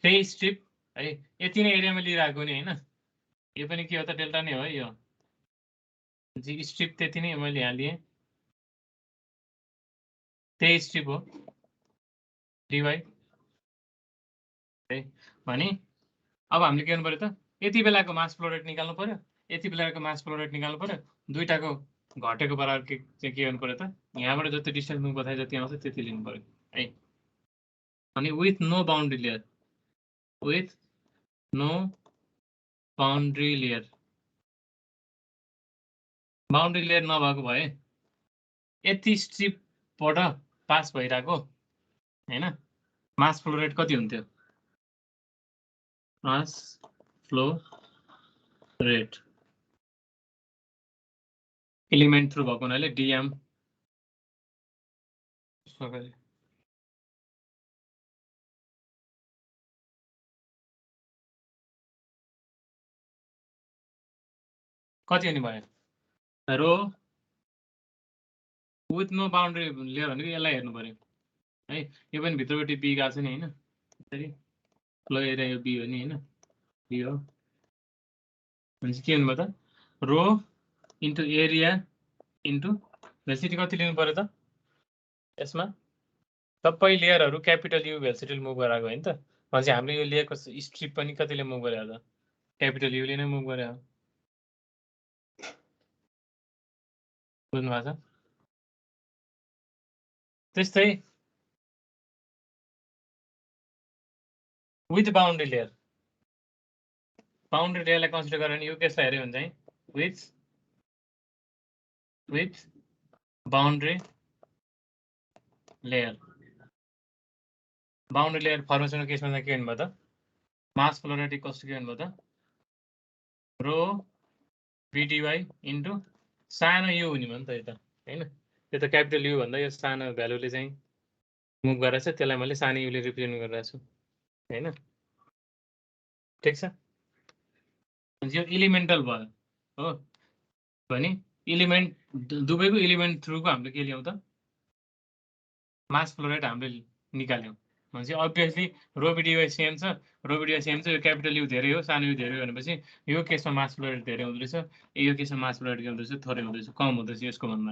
त्यही स्ट्रिप है यति नै एरियामा लिइरहेको नि हैन यो पनि के हो त डेल्टा नै हो है यो जी स्ट्रिप त्यति नै मैले यहाँ लिएँ त्यही स्ट्रिप हो डिवाई है भने अब हामीले के गर्नु पर्यो त यति बेलाको मास फ्लो रेट निकाल्नु पर्यो यति बेलाको मास फ्लो रेट निकाल्नु पर्यो दुईटाको घटेको बराबर चाहिँ के गर्नु पर्यो त यहाँबाट जति डिस्टेन्स मुभ बताए जति आउँछ त्यति लिनु पर्यो है अनि with no boundary layer with no boundary layer नभएको भए यति स्ट्रिपबाट पास भइरहेको हैन मास फ्लो रेट कति हुन्थ्यो mass flow rate element through भएको हुनाले डीएम कति हुने भयो rho with no boundary layer भनेको यसलाई हेर्नु पर्यो है यो पनि भित्रपट्टि बी गएको छ नि हैन त्यसरी फ्लो एरिया यो बी हो नि हैन बी हो भनेपछि के हुनु भयो त रो इन्टु एरिया इन्टु भेलोसिटी कति लिनु पर्यो त यसमा सबै लेयरहरू क्यापिटल यु भेलोसिटीले मुभ गराएको होइन त भनेपछि हामीले यो लिएको स्ट्रिप पनि कतिले मुभ गरे त क्यापिटल युले नै मुभ गरे हो बुझ्नु भएको छ त्यस्तै विथ बाउन्ड्री लेयरलाई कन्सिडर गरेर यो केसलाई हेऱ्यो भने चाहिँ विथ बाउन्ड्री लेयर फर्मेसनको केसमा चाहिँ के भन्नुभयो त mass flow rate equals to के भन्नुभयो त रो बीडीवाई इन्टु सानो यु हुने भयो नि त यो त हैन यो त क्यापिटल यु भन्दा यो सानो भ्यालुले चाहिँ मुभ गरेछ त्यसलाई मैले सानो युले रिप्रेजेन्ट गरिरहेको छु हैन ठिक छ यो इलिमेन्टल भयो हो भने इलिमेन्ट दुवैको इलिमेन्ट थ्रुको हामीले के ल्याउँ त मास फ्लो रेट हामीले निकाल्यौँ भनेपछि अभियसली रो बीडीवाई सेम छ यो क्यापिटल यु धेरै हो सानो यु धेरै हो भनेपछि यो केसमा मास फ्लो रेट धेरै हुँदो रहेछ यो केसमा मास फ्लो रेट के हुँदो रहेछ थोरै हुँदो रहेछ कम हुँदो रहेछ यसको भन्दा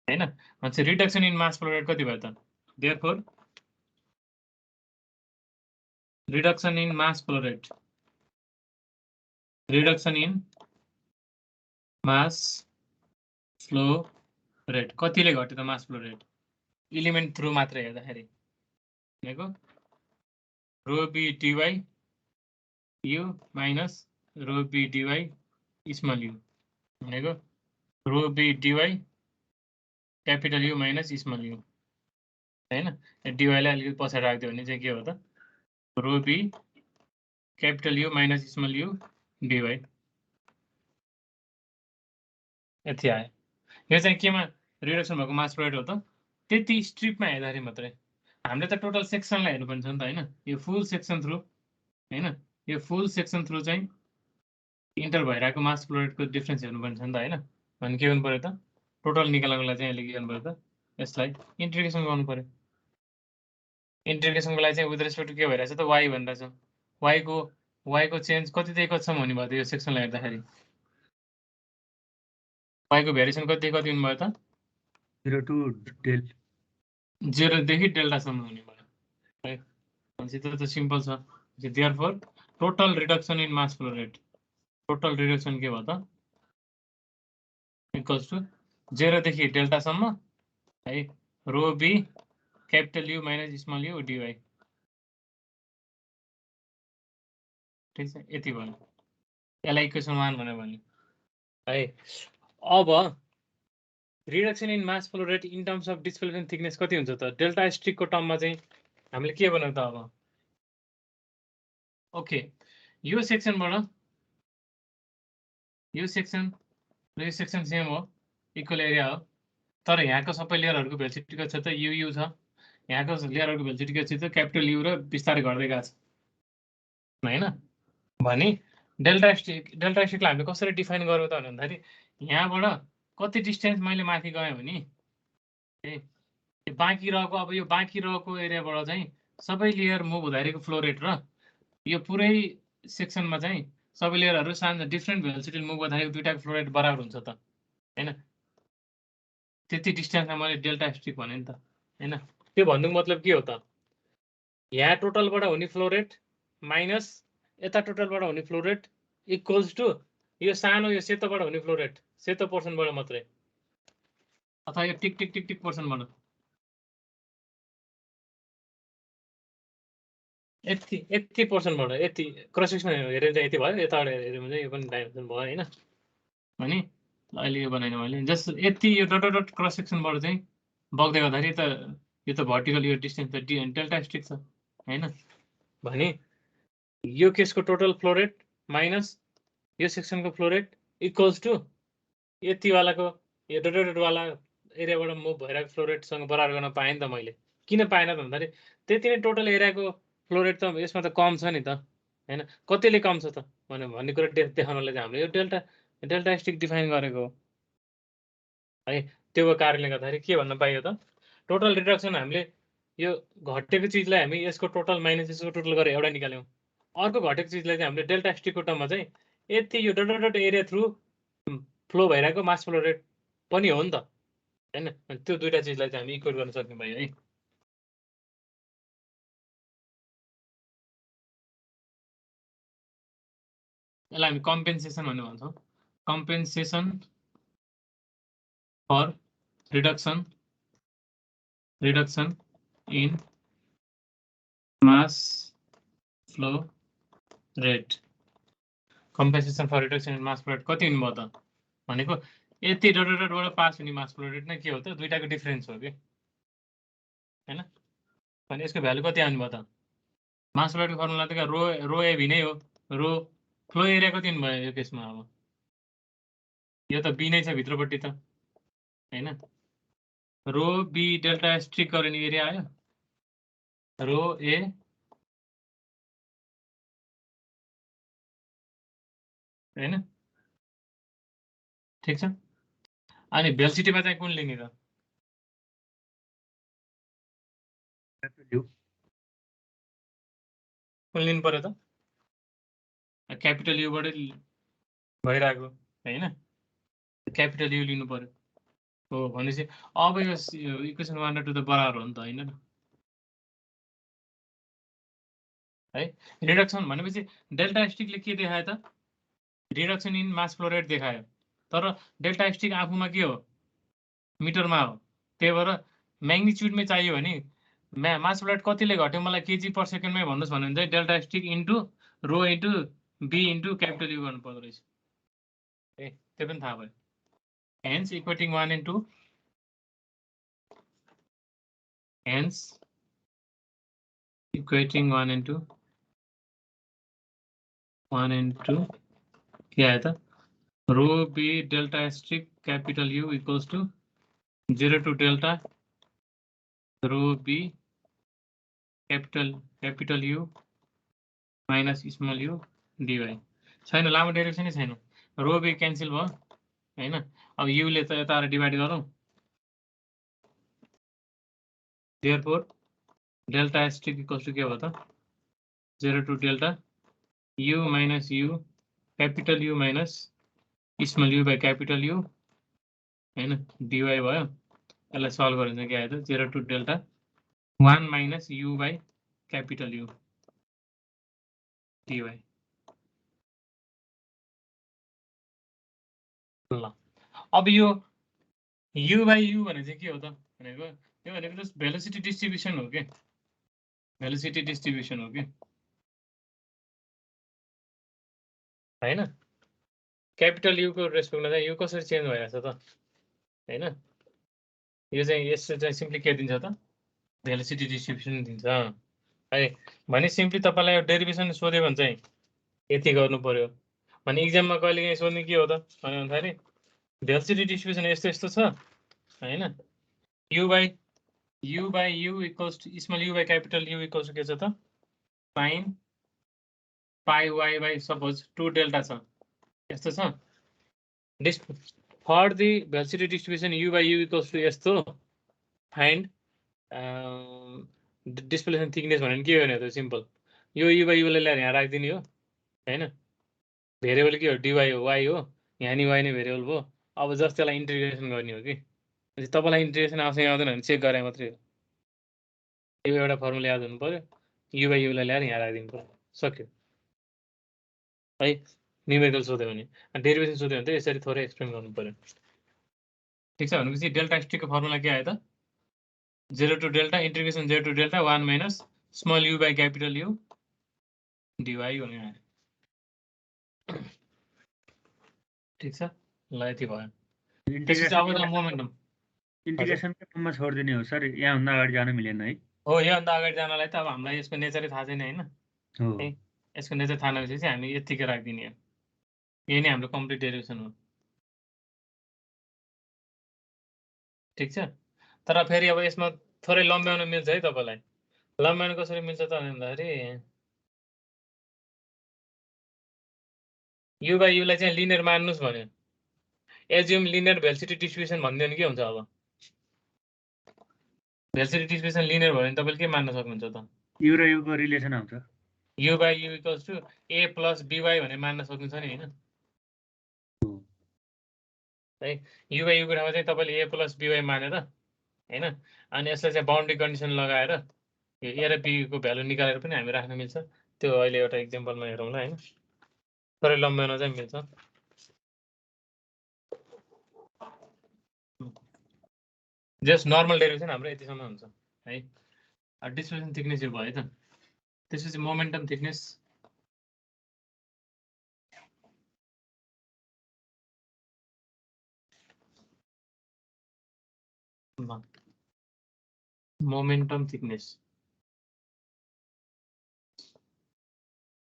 हैन भनेपछि reduction in mass flow rate कति भयो त therefore reduction in mass flow rate कतिले घट्यो त mass flow rate element through मात्र हेर्दाखेरि भनेको rho B dy U minus rho B dy small U भनेको rho B dy capital you minus small U हैन डिवाईलाई अलिकति पछाडि राख्दियो भने चाहिँ के हो त rho B capital you minus small you dy यति आयो यो चाहिँ केमा रिडक्सन भएको मास फ्लो रेट हो त त्यति स्ट्रिपमा हेर्दाखेरि मात्रै हामीले त टोटल सेक्सनलाई हेर्नुपर्ने छ नि त हैन यो फुल सेक्सन थ्रु हैन यो फुल सेक्सन थ्रु चाहिँ इन्टर भइरहेको मास फ्लो रेटको डिफरेन्स हेर्नुपर्ने छ नि त हैन भने के गर्नु पर्यो त टोटल निकाल्नको लागि चाहिँ अहिले के गर्नु पर्यो त यसलाई इन्टिग्रेसन गर्नु पर्यो इन्टिग्रेसनको लागि चाहिँ विथ रेस्पेक्ट टु के भइरहेछ त y भनिरहेछ y को चेन्ज कति देखिको छ भन्ने भयो त यो सेक्सनलाई हेर्दाखेरि y को भेरिएसन कति हुनु भयो त 0 to del 0 देखि डेल्टासम्म हुने भयो है भनेपछि त्यो त सिम्पल छ therefore total reduction in mass flow rate total reduction के भयो त इक्वल्स टु 0 देखि डेल्टासम्म है rho B capital you minus small you dy ठिक छ यति भयो यसलाई इक्वेसन 1 भनेर भन्यो है अब reduction in mass flow rate in terms of displacement thickness कति हुन्छ त डेल्टा स्ट्रिकको टर्ममा चाहिँ हामीले के बनाउँ त अब ओके यो सेक्सनबाट यो सेक्सन सेम हो इक्वल एरिया हो तर यहाँको सबै लेयरहरूको भेलोसिटी कति छ त यु छ यहाँको लेयरहरूको भेलोसिटी कति छ क्यापिटल यु र बिस्तारै घट्दै गएको छ हैन भने डेल्टा स्टिकलाई हामीले कसरी डिफाइन गर्यो त भन्दाखेरि यहाँबाट कति डिस्टेन्स मैले माथि गएँ भने बाँकी रहेको अब यो बाँकी रहेको एरियाबाट चाहिँ सबै लेयर मुभ हुँदाखेरिको फ्लो रेट र यो पुरै सेक्सनमा चाहिँ सबै लेयरहरू सानो डिफ्रेन्ट भेलोसिटी मुभ गर्दाखेरि दुईटाको फ्लो रेट बराबर हुन्छ त हैन त्यति डिस्टेन्समा मैले डेल्टा स्ट्रिक भने नि त हैन त्यो भन्नुको मतलब के हो त यहाँ टोटलबाट हुने फ्लो रेट माइनस यता टोटलबाट हुने फ्लो रेट इक्वल्स टु यो सानो यो सेतोबाट हुने फ्लो रेट सेतो पोर्सनबाट मात्रै अथवा यो टिक टिक टिक टिक पोर्सनबाट यति पोर्सनबाट यति क्रस सेक्सन हेरेर यति भयो यताबाट हेऱ्यो भने यो पनि डाइमेन्सन भयो हैन भने अहिले यो बनाएन मैले जस्ट यति यो डट डट क्रस सेक्सनबाट चाहिँ बग्दै गर्दाखेरि त यो त भर्टिकल यो डिस्टेन्स त डेल्टा स्ट्रिक छ हैन भने यो केसको टोटल फ्लो रेट माइनस यो सेक्सनको फ्लो रेट इक्वल्स टु यतिवालाको यो डट डट वाला एरियाबाट मुभ भइरहेको फ्लो रेटसँग बराबर गर्न पाएँ नि त मैले किन पाएन त भन्दाखेरि त्यति नै टोटल एरियाको फ्लो रेट त यसमा त कम छ नि त हैन कतिले कम छ त भन्ने कुरा देखाउनलाई चाहिँ हामीले यो डेल्टा स्ट्रिक डिफाइन गरेको हो है त्यो कारणले गर्दाखेरि के भन्न पाइयो त टोटल रिडक्सन हामीले यो घटेको चिजलाई हामी यसको टोटल माइनस यसको टोटल गरेर एउटा निकाल्यौँ अर्को घटेको चिजलाई चाहिँ हामीले डेल्टा स्ट्रिकको टर्ममा चाहिँ यति यो dot dot area through flow भइरहेको मास फ्लो रेट पनि हो नि त हैन त्यो दुईटा चिजलाई चाहिँ हामी इक्वेट गर्न सक्ने भयो है यसलाई हामी कम्पेन्सेसन भन्ने भन्छौँ compensation for reduction in mass flow rate compensation for reduction in mass flow rate कति हुनुभयो त भनेको यति डट डटबाट पास हुने मास फ्लो रेट नै के हो त दुईटाको डिफरेन्स हो कि हैन भने यसको भ्यालु कति आउनुभयो त मास फ्लो रेटको फर्मुला त रो एभी नै हो रो फ्लो एरिया कति भयो यो केसमा अब यो त बी नै छ भित्रपट्टि त हैन रो बी डेल्टा स्ट्रिक गर्ने एरिया आयो रो ए हैन ठिक छ अनि भेलोसिटीमा चाहिँ कुन लिने त कुन लिनु पर्यो त क्यापिटल युबाट भइरहेको हैन क्यापिटल यु लिनु पर्यो हो भनेपछि अब यो इक्वेसन 1 र 2 त बराबर हो नि त हैन है रिडक्सन भनेपछि डेल्टा स्ट्रिकले के देखायो त reduction in mass flow rate देखायो तर डेल्टा स्ट्रिक आफूमा के हो मिटरमा हो त्यही भएर म्याग्निट्युडमै चाहियो भने मास फ्लो रेट कतिले घट्यो मलाई केजी पर सेकेन्डमै भन्नुहोस् भने चाहिँ delta asterisk into rho into b into capital U गर्नु पर्दो रहेछ ए त्यो पनि थाहा भयो hence equating 1 and 2 hence equating 1 and 2 क्या आया था rho B delta streak capital U equals to 0 to delta rho B capital U minus small U dy छैन लामो डाइरेक्सनै छैन रो बी क्यान्सल भयो हैन अब युले त यता डिभाइड गरौँ therefore delta asterisk equals to के हो त 0 to delta u minus u capital U minus small u by capital U हैन डीवाई भयो यसलाई सल्भ गरेर चाहिँ के आयो त 0 to delta 1 minus u by capital U dy ल अब यो u बाई u भने चाहिँ के हो त भनेको यो भनेको जस्ट भेलोसिटी डिस्ट्रिब्युसन हो के भेलोसिटी डिस्ट्रिब्युसन हो के हैन क्यापिटल यु को रेस्पेक्टमा चाहिँ यो कसरी चेन्ज भइरहेछ त हैन यो चाहिँ यसले चाहिँ सिम्पली के दिन्छ त भेलोसिटी डिस्ट्रिब्युसन दिन्छ है भने सिम्पली तपाईलाई यो डेरिभेसन सोध्यो भने चाहिँ यति गर्नु पर्यो भने एक्जाममा कहिलेकाहीँ सोध्ने के हो त भन्दाखेरि भेलोसिटी डिस्ट्रिब्युसन यस्तो यस्तो छ हैन u by u equals to small u by capital U equals to के छ त sin pi y by suppose 2 delta छ यस्तो छ for the velocity distribution u by u equals to यस्तो find displacement thickness भने के हो भने त सिम्पल यो u by u लाई ल्याएर यहाँ राख्दिने हो हैन भेरिएबल के हो dy हो y हो यहाँ नि y नै भेरिएबल भयो अब जस्ट त्यसलाई इन्टिग्रेसन गर्ने हो कि तपाईलाई इन्टिग्रेसन आउँछ आउँदैन भने चेक गरे मात्रै हो यो एउटा फर्मुला याद हुनु पर्यो u by u लाई ल्याएर यहाँ राख्दिनु पर्यो सक्यो है न्युमेरिकल सोध्यो भने डेरिभेसन सोध्यो भने त यसरी थोरै एक्सप्लेन गर्नु पर्यो ठीक छ भनेपछि डेल्टा st को फर्मुला के आयो त 0 to delta integration 0 to delta 1 minus small u by capital U dy हुने आयो ठीक छ ल यति भयो त्यसपछि अब त मोमेन्टम इन्टिग्रेसनकै फर्ममा छोड्दिने हो सर यहाँ भन्दा अगाडि जान मिलेन है हो यो भन्दा अगाडि जानलाई त अब हामीलाई यसको नेचरै थाहा छैन हैन हो यसको नेचर थाहा नभएपछि चाहिँ हामी यतिकै राख्दिने हो यही नै हाम्रो कम्प्लिट डेरिभेसन हो ठीक छ तर फेरि अब यसमा थोरै लम्ब्याउन मिल्छ है तपाईलाई लम्ब्याउन कसरी मिल्छ त भन्दाखेरि u by u लाई चाहिँ लिनियर मान्नुस् भन्यो एज्युम लिनियर भेलोसिटी डिस्ट्रिब्युसन भन्दियो भने के हुन्छ अब भेलोसिटी डिस्ट्रिब्युसन लिनियर भयो भने तपाईले के मान्न सक्नुहुन्छ त u र u को रिलेसन आउँछ u by u equals to a plus by भने मान्न सक्नुहुन्छ नि हैन है u by u को ठाउँमा चाहिँ तपाईले a plus by मानेर हैन अनि यसलाई चाहिँ बाउन्ड्री कन्डिसन लगाएर यो a र b को भ्यालु निकालेर पनि हामी राख्न मिल्छ त्यो अहिले एउटा एक्जाम्पलमा हेरौँला हैन थोरै लम्ब्याउन चाहिँ मिल्छ जस्ट नर्मल डेरिभेसन हाम्रो यतिसम्म हुन्छ है डिस्प्लेसमेन्ट थिकनेस यो भयो त त्यसपछि मोमेन्टम थिकनेस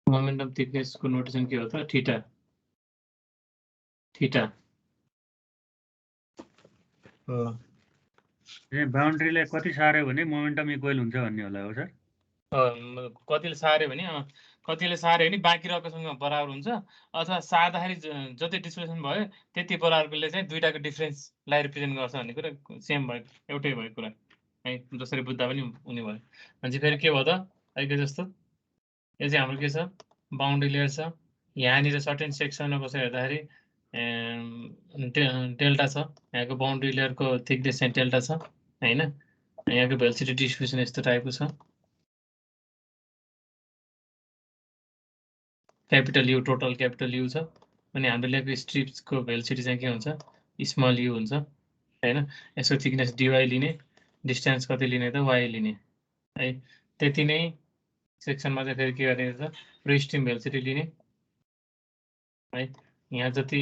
मोमेन्टम थिकनेस को नोटेसन के हो त थीटा बाउन्ड्रीलाई कति सार्यो भने मोमेन्टम इक्वल हुन्छ भन्ने होला हो सर कतिले सार्यो भने कतिले सार्यो भने बाँकी रहेकोसँग बराबर हुन्छ अथवा सार्दाखेरि जति डिस्प्लेसमेन्ट भयो त्यति बराबरले चाहिँ दुईटाको डिफरेन्सलाई रिप्रेजेन्ट गर्छ भन्ने कुरा सेम भयो एउटै भयो कुरा है जसरी बुझ्दा पनि हुने भयो अनि फेरि के भयो त अहिले जस्तो यो चाहिँ हाम्रो के छ बाउन्ड्री लेयर छ यहाँनिर सर्टेन सेक्सनमा बसेर हेर्दाखेरि डेल्टा छ यहाँको बाउन्ड्री लेयरको थिकनेस चाहिँ डेल्टा छ हैन यहाँको भेलोसिटी डिस्ट्रिब्युसन यस्तो टाइपको छ capital you total capital you छ अनि हाम्रो लेयरको स्ट्रिप्सको भेलोसिटी चाहिँ के हुन्छ स्मल यु हुन्छ हैन यसको थिकनेस dy लिने डिस्टेन्स कति लिने त y लिने है त्यति नै सेक्सनमा चाहिँ फेरि के गर्ने त फ्री स्ट्रिम भेलोसिटी लिने है यहाँ जति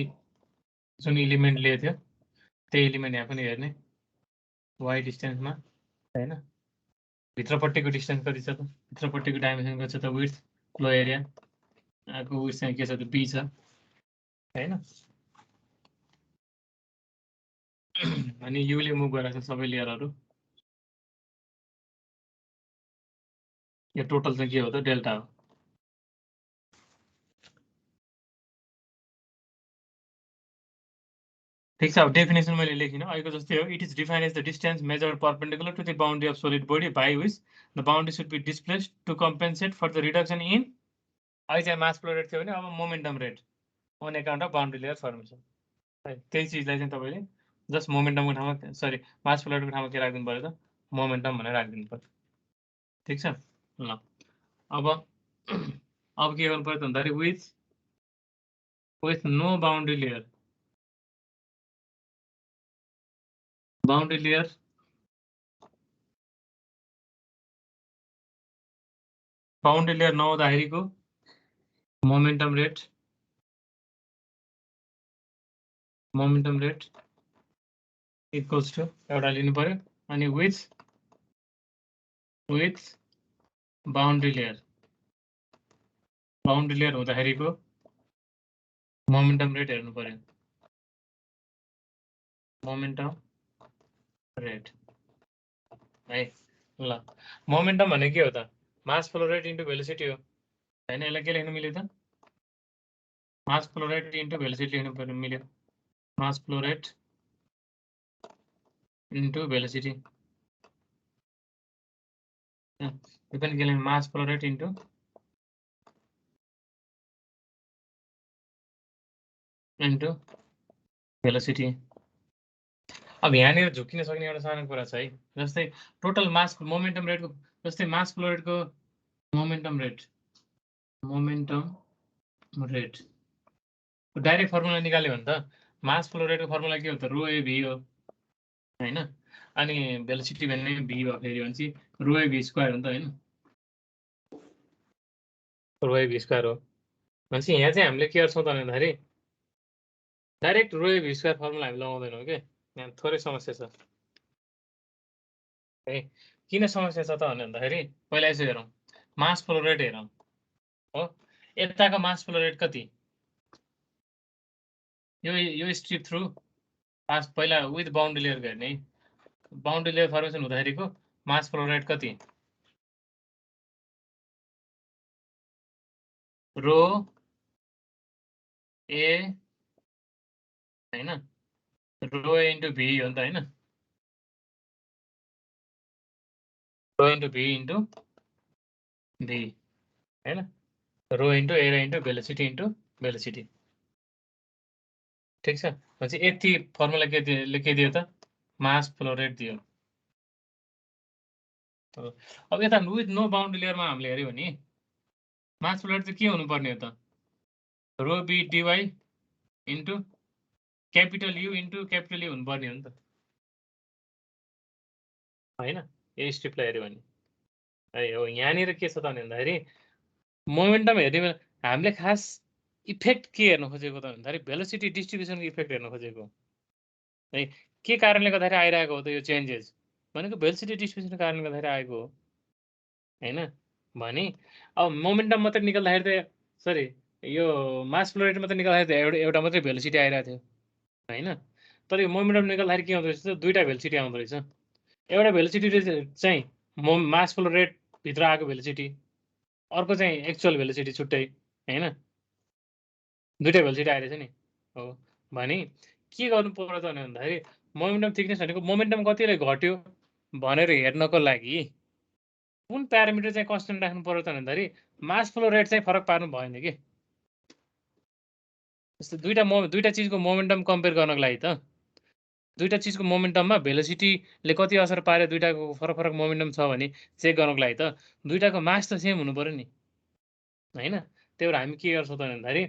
जुन एलिमेन्ट लिएको थियो त्यही एलिमेन्ट यहाँ पनि हेर्ने y डिस्टेन्समा हैन भित्रपट्टिको डिस्टेन्स कति छ त भित्रपट्टिको डाइमेन्सन कति छ त विड्थ फ्लो एरिया आको विड्थ चाहिँ के छ त b छ हैन अनि युले मुभ गरेको छ सबै लेयरहरु यो टोटल चाहिँ के हो त डेल्टा हो ठीक छ अब डेफिनेसन मैले लेखिन अहिलेको जस्तै हो it is defined as the distance measured perpendicular to the boundary of solid body by which the boundary should be displaced to compensate for the reduction in अहिले चाहिँ मास फ्लो रेट थियो भने अब momentum rate on account of boundary layer formation है त्यही चिजलाई चाहिँ तपाईले जस्ट मोमेन्टमको ठाउँमा सरी मास फ्लो रेटको ठाउँमा के राख्दिनु पर्यो त मोमेन्टम भनेर राख्दिनु पर्यो ठीक छ ल अब के गर्नु पर्यो त भन्दाखेरि विथ नो बाउन्ड्री लेयर नहुँदाखेरिको मोमेन्टम रेट इक्वल्स टु एउटा लिनु पर्यो अनि विथ बाउन्ड्री लेयर हुँदाखेरिको मोमेन्टम रेट हेर्नु पर्यो मोमेन्टम रेट है ल मोमेन्टम भने के हो त mass flow rate into velocity हो हैन यसलाई के लेख्न मिल्यो त mass flow rate into velocity लेख्नु मिल्यो मास फ्लो रेट इन्टु भेलोसिटी यो पनि के लेख्नु मास फ्लो रेट इन्टु भेलोसिटी अब यहाँनिर झुकिन सक्ने एउटा सानो कुरा छ है जस्तै टोटल मास मोमेन्टम रेटको जस्तै मास फ्लो रेटको मोमेन्टम रेट डाइरेक्ट फर्मुला निकाल्यो भने त मास फ्लो रेटको फर्मुला के हो त रो ए भी हो हैन अनि भेलोसिटी भन्ने भी हो फेरि भनेपछि रो ए भी स्क्वायर हो नि त हैन रो ए भी स्क्वायर हो भनेपछि यहाँ चाहिँ हामीले के गर्छौँ त भन्दाखेरि डाइरेक्ट रो ए भी स्क्वायर फर्मुला हामी लगाउँदैनौँ के यहाँ थोरै समस्या छ है किन समस्या छ त भन्दाखेरि पहिला यसो हेरौँ मास फ्लो रेट हेरौँ हो यताको मास फ्लो रेट कति यो स्ट्रिप थ्रु पास पहिला विथ बाउन्ड्री लेयर हेर्ने बाउन्ड्री लेयर फर्मेसन हुँदाखेरिको मास फ्लो रेट कति रो ए हैन रो ए इन्टु भी हो नि त हैन रो इन्टु भी इन्टु भी हैन rho into area into velocity ठिक छ भनेपछि यति फर्मुला के दियो त मास फ्लो रेट दियो अब यता विथ नो बाउन्ड्री लेयरमा हामीले हेऱ्यो भने मास फ्लो रेट चाहिँ के हुनुपर्ने हो त rho B dy into capital you into capital U हुनुपर्ने हो नि त हैन यो स्ट्रिपलाई हेऱ्यो भने है हो यहाँनिर के छ त भन्दाखेरि मोमेन्टम हेर्ने बेला हामीले खास इफेक्ट के हेर्न खोजेको त भन्दाखेरि भेलोसिटी डिस्ट्रिब्युसनको इफेक्ट हेर्न खोजेको है के कारणले गर्दाखेरि आइरहेको हो त यो चेन्जेस भनेको भेलोसिटी डिस्ट्रिब्युसनको कारणले गर्दाखेरि आएको हो हैन भने अब मोमेन्टम मात्रै निकाल्दाखेरि त सरी यो मास फ्लो रेट मात्रै निकाल्दाखेरि त एउटा मात्रै भेलोसिटी आइरहेको थियो हैन तर यो मोमेन्टम निकाल्दाखेरि के आउँदो रहेछ त दुईटा भेलोसिटी आउँदो रहेछ एउटा भेलोसिटी चाहिँ मास फ्लो रेट भित्र आएको भेलोसिटी अर्को चाहिँ एक्चुअल भेलोसिटी छुट्टै हैन दुईटा भेलोसिटी आइरहेछ नि हो भने के गर्नु पर्यो त भन्दाखेरि मोमेन्टम थिकनेस भनेको मोमेन्टम कतिले घट्यो भनेर हेर्नको लागि कुन प्यारामिटर चाहिँ कन्स्टेन्ट राख्नु पर्यो त भन्दाखेरि मास फ्लो रेट चाहिँ फरक पार्नु भएन कि जस्तो दुईटा चिजको मोमेन्टम कम्पेयर गर्नको लागि त दुईटा चिजको मोमेन्टममा भेलोसिटीले कति असर पार्यो दुईटाको फरक फरक मोमेन्टम छ भने चेक गर्नको लागि त दुईटाको मास त सेम हुनु पर्यो नि हैन त्यही भएर हामी के गर्छौँ त भन्दाखेरि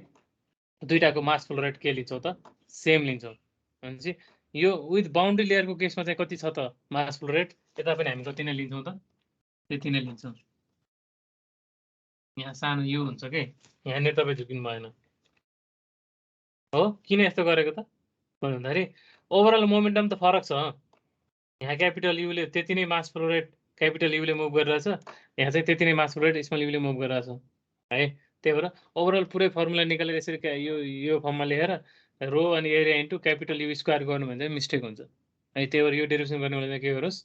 दुईटाको मास फ्लो रेट के लिन्छौँ त सेम लिन्छौँ भनेपछि यो विथ बाउन्ड्री लेयरको केसमा चाहिँ कति छ त मास फ्लो रेट यता पनि हामी कति नै लिन्छौँ त त्यति नै लिन्छौँ यहाँ सानो यो हुन्छ कि यहाँनिर तपाईँ झुकिनु भएन हो किन यस्तो गरेको त भन्दाखेरि ओभरअल मोमेन्टम त फरक छ यहाँ क्यापिटल युले त्यति नै मास फ्लो रेट क्यापिटल युले मुभ गरिरहेछ यहाँ चाहिँ त्यति नै मास फ्लो रेट स्मल युले मुभ गरिरहेछ है त्यही भएर ओभरअल पुरै फर्मुला निकालेर यसरी यो फर्ममा लेखेर रो अनि area into capital you square गर्नु भने चाहिँ मिस्टेक हुन्छ है त्यही भएर यो डेरिभेसन गर्ने बेला चाहिँ के गरोस्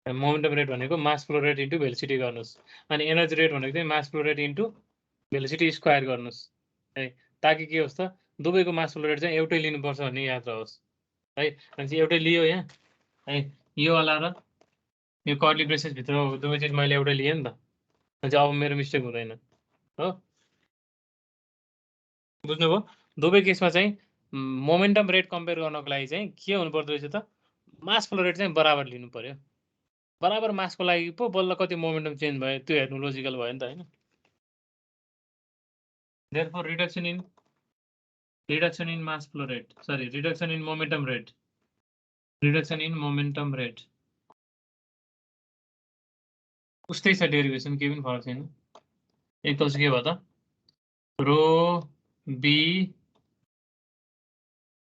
मोमेन्टम रेट भनेको मास फ्लो रेट इन्टु भेलोसिटी गर्नुहोस् अनि एनर्जी रेट भनेको चाहिँ mass flow rate into velocity square गर्नुहोस् है ताकि के होस् त दुवैको मास फ्लो रेट चाहिँ एउटै लिनुपर्छ भन्ने याद रहोस् है भनेपछि एउटै लियो यहाँ है यो वाला र यो कर्ली ब्रेसेस भित्र दुवै चिज मैले एउटै लिएँ नि त भनेपछि अब मेरो मिस्टेक हुँदैन हो बुझ्नुभयो दुवै केसमा चाहिँ मोमेन्टम रेट कम्पेयर गर्नको लागि चाहिँ के हुनुपर्दो रहेछ त मास फ्लो रेट चाहिँ बराबर लिनु पर्यो बराबर मासको लागि पो बल्ल कति मोमेन्टम चेन्ज भयो त्यो हेर्नु लोजिकल भयो नि त हैन therefore reduction in mass flow rate reduction in momentum rate उस्तै छ डेरिभेसन केही पनि फरक छैन एक त के भयो त rho b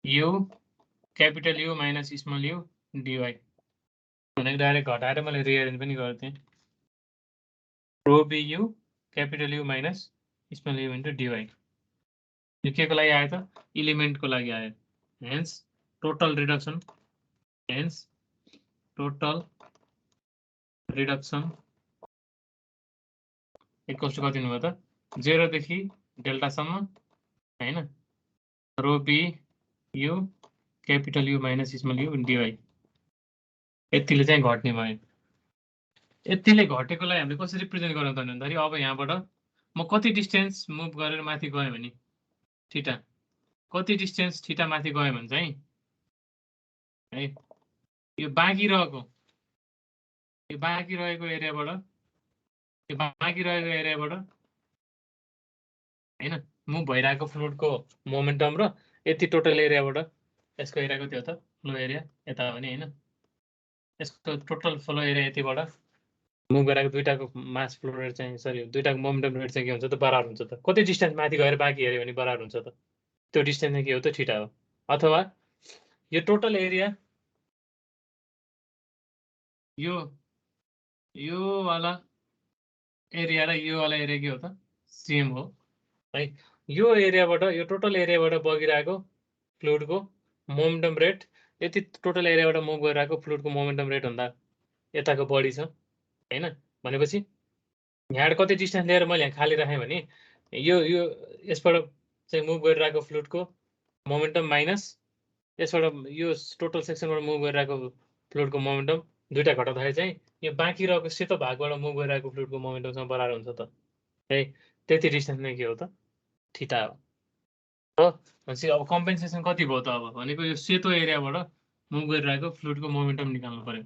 u capital you minus small you d y भनेको डाइरेक्ट घटाएर मैले रिअरेन्ज पनि गर्थेँ rho b u capital you minus small u into d y यो के को लागि आयो त इलिमेन्टको लागि आयो hence total reduction hence total reduction equals to कति हुनुभयो त 0 देखि डेल्टासम्म हैन rho b u capital you minus small you d y यतिले चाहिँ घट्ने भयो यतिले घटेकोलाई हामीले कसरी रिप्रेजेन्ट गर्न त भन्दाखेरि अब यहाँबाट म कति डिस्टेन्स मुभ गरेर माथि गएँ भने थीटा कति डिस्टेन्स थीटा माथि गएँ भने चाहिँ है यो बाँकी रहेको एरियाबाट हैन मुभ भइरहेको फ्लुइडको मोमेन्टम र यति टोटल एरियाबाट यसको एरिया कति हो त फ्लो एरिया यता हो नि हैन यसको टोटल फ्लो एरिया यतिबाट मुभ गरेको दुईटाको मास फ्लो रेट चाहिँ सरी दुईटाको मोमेन्टम रेट चाहिँ के हुन्छ त बराबर हुन्छ त कति डिस्टेन्स माथि गएर बाँकी हेर्यो भने बराबर हुन्छ त त्यो डिस्टेन्स चाहिँ के हो त थीटा हो अथवा यो टोटल एरिया यो वाला एरिया र यो वाला एरिया के हो त सेम हो है यो एरियाबाट यो टोटल एरियाबाट बगिरहेको फ्लुइडको मोमेन्टम रेट यति टोटल एरियाबाट मुभ गरिरहेको फ्लुइडको मोमेन्टम रेट भन्दा यताको बढी छ हैन भनेपछि यहाँ कति डिस्टेन्स लिएर मैले यहाँ खाली राखेँ भने यो यसबाट चाहिँ मुभ गरिरहेको फ्लुइडको मोमेन्टम माइनस यसबाट यो टोटल सेक्सनबाट मुभ गरिरहेको फ्लुइडको मोमेन्टम दुईटा घटाउँदाखेरि चाहिँ यो बाँकी रहेको सेतो भागबाट मुभ गरिरहेको फ्लुइडको मोमेन्टमसँग बराबर हुन्छ त है त्यति डिस्टेन्स नै के हो त थीटा हो भनेपछि अब कम्पेन्सेसन कति भयो त अब भनेको यो सेतो एरियाबाट मुभ गरिरहेको फ्लुइडको मोमेन्टम निकाल्नु पर्यो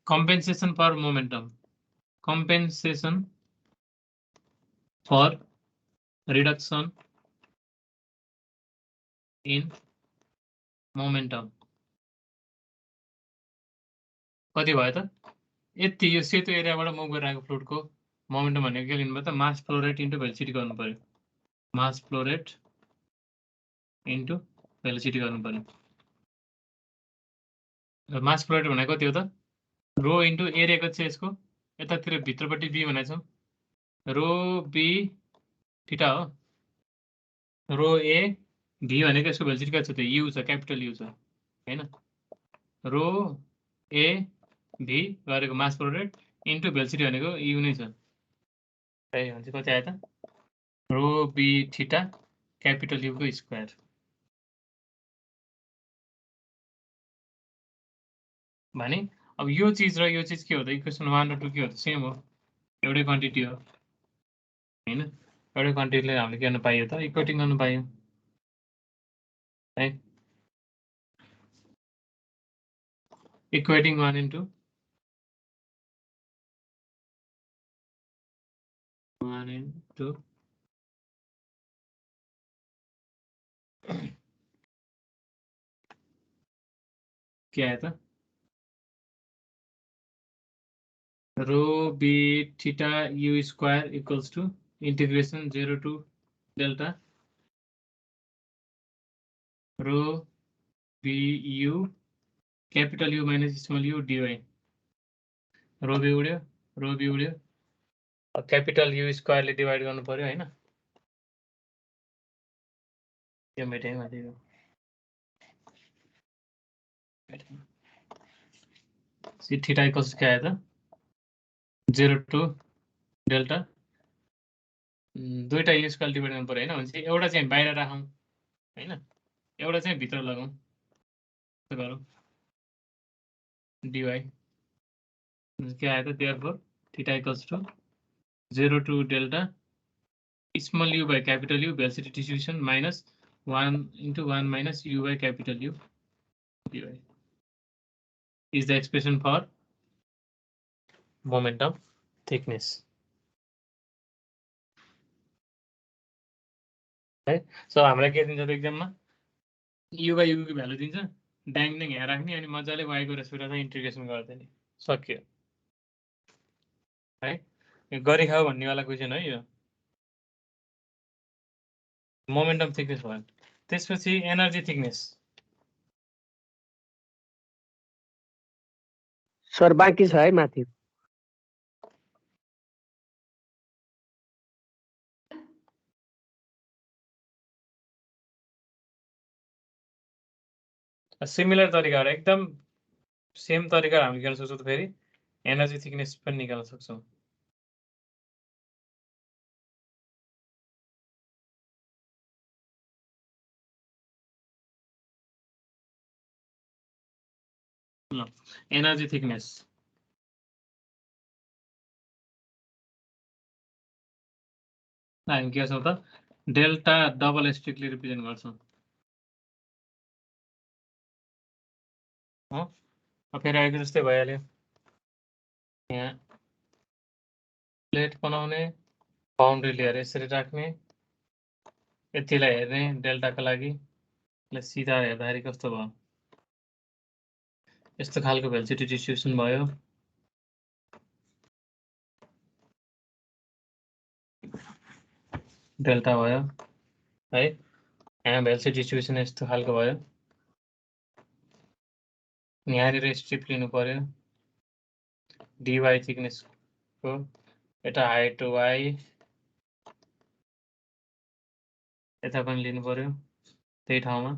compensation for momentum compensation for reduction in momentum कति भयो त यति यो सेतो एरियाबाट मुभ गरिरहेको फ्लुइडको मोमेन्टम भनेको के लिनु भयो त mass flow rate into velocity गर्नु पर्यो मास फ्लो रेट इन्टु भेलोसिटी गर्नु पर्यो मास फ्लो रेट भनेको कति हो त रो इन्टु एरिया कति छ यसको यतातिर भित्रपट्टि बी भनेको छौँ रो बी थीटा हो रो ए भी भनेको यसको भेलोसिटी कति छ त यु छ क्यापिटल यु छ हैन रो ए भी गरेको मास फ्लो रेट इन्टु भेलोसिटी भनेको यु नै छ है हुन्छ कति आयो त rho b theta capital you को स्क्वायर भने अब यो चीज र यो चीज के हो त इक्वेसन 1 र 2 के हो त सेम हो एउटै क्वान्टिटी हो हैन एउटै क्वान्टिटीले हामीले के गर्न पाइयो त इक्वेटिङ गर्न पाइयो है इक्वेटिङ 1 इन्टु 1 इन्टु के आयो त rho b theta u square equals to integration 0 to delta rho b u capital u minus small you d y rho b उड्यो कैपिटल यु स्क्वायरले डिवाइड गर्नु पर्यो हैन यो मेटेँ माथिको सी थीटा इक्वल्स के आयो त 0 to डेल्टा दुईटा यु स्क्वायर डिवाइड गर्नु पर्यो हैन भनेपछि एउटा चाहिँ बाहिर राखौँ हैन एउटा चाहिँ भित्र लगाउँ त्यसो गरौँ डिवाई के आयो त therefore theta equals to 0 to delta small u by capital U velocity distribution minus 1 into 1 minus u by capital U dy is the expression for momentum thickness. है सो हामीलाई के दिन्छ त एक्जाममा u by u को value दिन्छ ड्याङ ड्याङ यहाँ राख्ने अनि मजाले y को रेस्पेक्टमा चाहिँ इन्टिग्रेसन गर्दैन सक्यो है गरि खाऊ भन्ने वाला क्वेशन है यो मोमेन्टम थिकनेस भयो त्यसपछि एनर्जी थिकनेस सर बाँकी छ है माथि सिमिलर तरिका एकदम सेम तरिका हामीले गर्न सक्छौँ। फेरि एनर्जी थिकनेस पनि निकाल्न सक्छौँ। ल एनर्जी थिकनेस हामी के गर्छौँ त डेल्टा डबल स्ट्रिक्टली रिप्रेजेन्ट गर्छौँ। हो फेरि अघि जस्तै भइहाल्यो। यहाँ प्लेट बनाउने बाउन्ड्री लेयर यसरी राख्ने यतिलाई हेर्ने डेल्टाको लागि सिधा हेर्दाखेरि कस्तो भयो यस्तो खालको भेलोसिटी डिस्ट्रिब्युसन भयो। डेल्टा भयो है। यहाँ भेलोसिटी डिस्ट्रिब्युसन यस्तो खालको भयो। यहाँनिर स्ट्रिप लिनु पर्यो dy थिकनेसको यता हाइट y यता पनि लिनु पर्यो त्यही ठाउँमा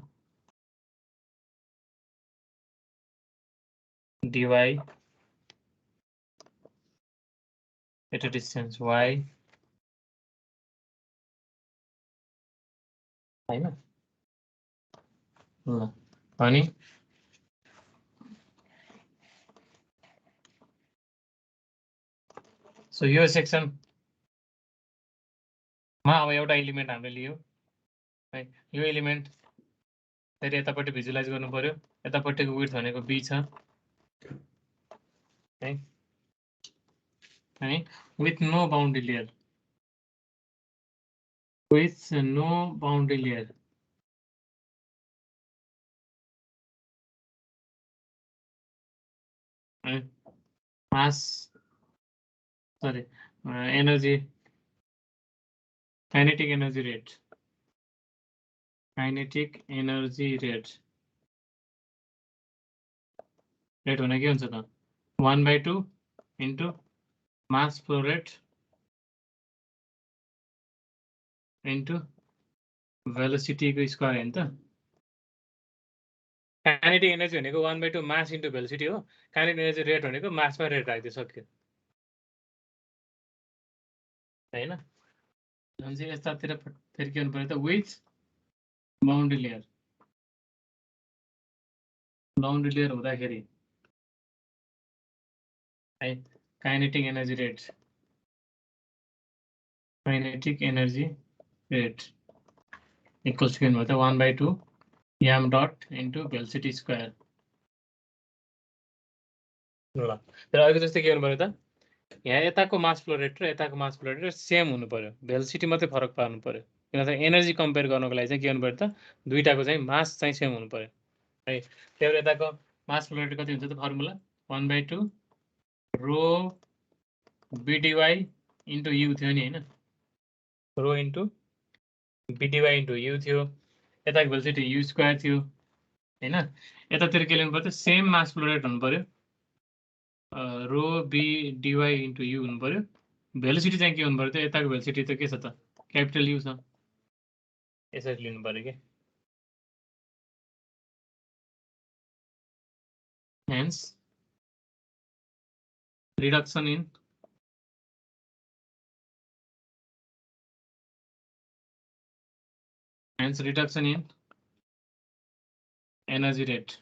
dy यता डिस्टेन्स y हैन ल अनि सो यो सेक्सनमा अब एउटा एलिमेन्ट हामीले लियो है। यो एलिमेन्ट फेरि यतापट्टि भिजुअलाइज गर्नु पर्यो। यतापट्टिको विड्थ भनेको b छ है अनि with no boundary layer mass सरी एनर्जी काइनेटिक एनर्जी रेट भने के हुन्छ त 1/2 into mass flow rate into भेलोसिटीको स्क्वायर हैन त। काइनेटिक एनर्जी भनेको 1/2 मास इन्टु भेलोसिटी हो। काइनेटिक एनर्जी रेट भनेको मासमा रेट राख्दै सक्यो हैन। अनि चाहिँ यतातिर फेरि के गर्नु पर्यो त विथ बाउन्ड्री लेयर हुँदाखेरि है काइनेटिक एनर्जी रेट इक्वल्स के भन्नु त 1/2 m dot into velocity square. ल तर अहिले जस्तै के गर्नु पर्यो त यहाँ यताको मास फ्लो रेट र यताको मास फ्लो रेट सेम हुनु पर्यो। भेलोसिटी मात्रै फरक पार्नु पर्यो। किनभने एनर्जी कम्पेयर गर्नको लागि चाहिँ के गर्नु पर्यो त दुईटाको चाहिँ मास चाहिँ सेम हुनु पर्यो है। त्यही भएर यताको मास फ्लो रेट कति हुन्छ त फर्मुला 1/2 रो bdy इन्टु u थियो नि हैन। Rho into bdy into u थियो। यताको भेलोसिटी u स्क्वायर थियो हैन। यतातिर के लिनु पर्यो सेम मास फ्लो रेट हुनु पर्यो रो b dy इन्टु u हुनु पर्यो। भेलोसिटी चाहिँ के हुनु पर्यो त यताको भेलोसिटी त के छ त क्यापिटल u छ यसरी लिनु पर्यो के। Hence reduction in energy rate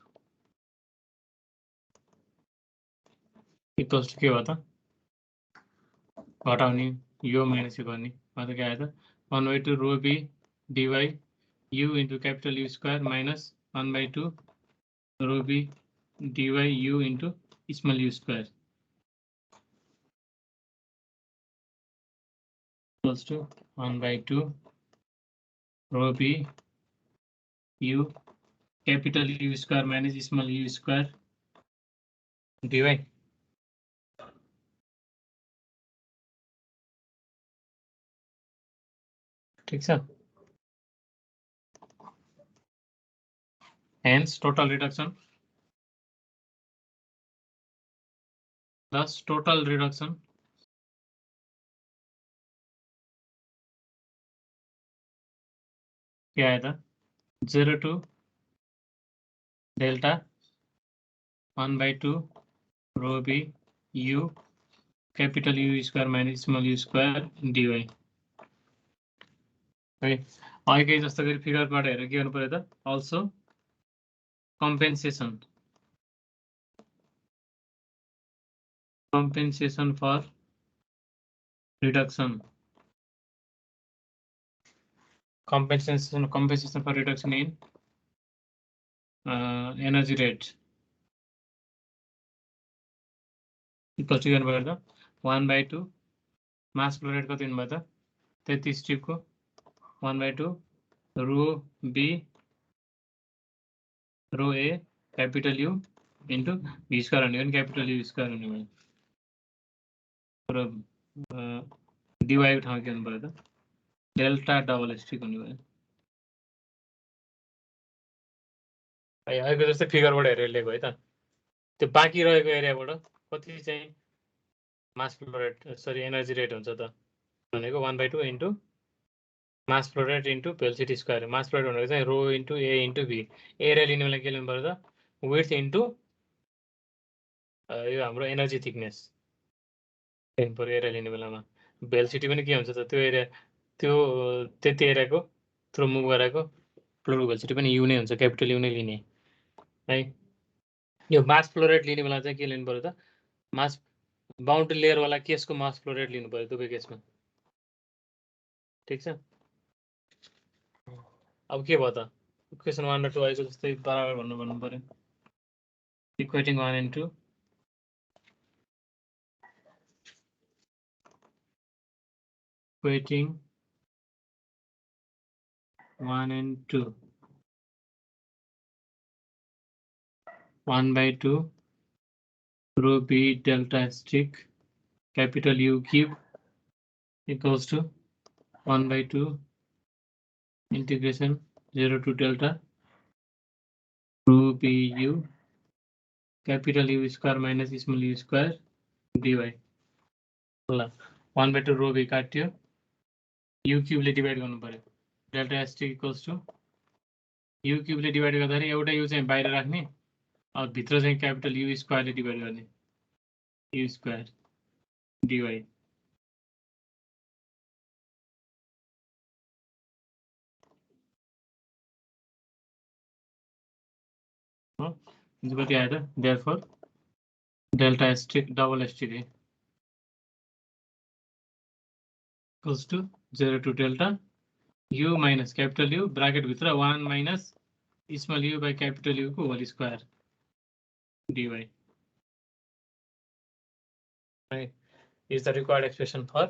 equals to हो त घटाउने यो माइनस यो गर्ने मतलब के आयो त 1/2 रो b dy u इन्टु capital u square minus 1/2 rho b dy u into small u square equals to 1/2 rho b u capital U square minus small u square dy। ठीक छ। हेन्स टोटल रिडक्सन thus total reduction क्या आया था 0 to delta 1/2 rho b u capital U square minus small u square dy है अघि जस्तो गरी फिगरबाट हेरेर के गर्नु पर्यो त also compensation for reduction compensation for reduction in energy rate equal to 1/2 mass flow rate कति हुनुभयो त 33 स्ट्रिप को 1/2 rho b rho a capital U into b square हुने भने capital U square हुने भयो र dy को ठाउँमा के हुनु पर्यो त डेल्टा डबल स्ट्रिक हुने भयो अहिलेको जस्तै फिगरबाट हेरेर लेखेको है त त्यो बाँकी रहेको एरियाबाट कति चाहिँ मास फ्लो रेट सरी एनर्जी रेट हुन्छ त भनेको 1/2 into mass flow rate into velocity square mass flow rate भनेको चाहिँ रो इन्टु ए इन्टु बी एरिया लिने बेला के लिनु पर्यो त विड्थ इन्टु यो हाम्रो एनर्जी थिकनेस लिनु पर्यो एरिया लिने बेलामा भेलोसिटी पनि के हुन्छ त त्यो एरिया त्यो त्यति एरियाको थ्रु मुभ गरेको फ्लो भेलोसिटी पनि यु नै हुन्छ क्यापिटल यु नै लिने है यो मास फ्लो रेट लिने बेला चाहिँ के लिनु पर्यो त मास बाउन्ड्री लेयर वाला केसको मास फ्लो रेट लिनु पर्यो दुवै केसमा ठीक छ अब के भयो त इक्वेसन 1 र 2 आएको जस्तै बराबर भन्नु पर्यो equating 1 and 2 equating 1 and 2 1/2 rho b delta stick capital U cube equals to 1/2 integration 0 to delta rho b u capital U square minus small u square dy ल 1/2 rho b काट्यो u cube ले divide गर्नु पर्यो delta stick equals to u cube ले divide गर्दाखेरि एउटा u चाहिँ बाहिर राख्ने अब भित्र चाहिँ क्यापिटल U स्क्वायर ले डिवाइड गर्ने U स्क्वायर dy कति आयो त therefore delta stick double stick equals to 0 to delta U minus capital U bracket भित्र 1 minus small u by capital U को whole square dy is the required expression for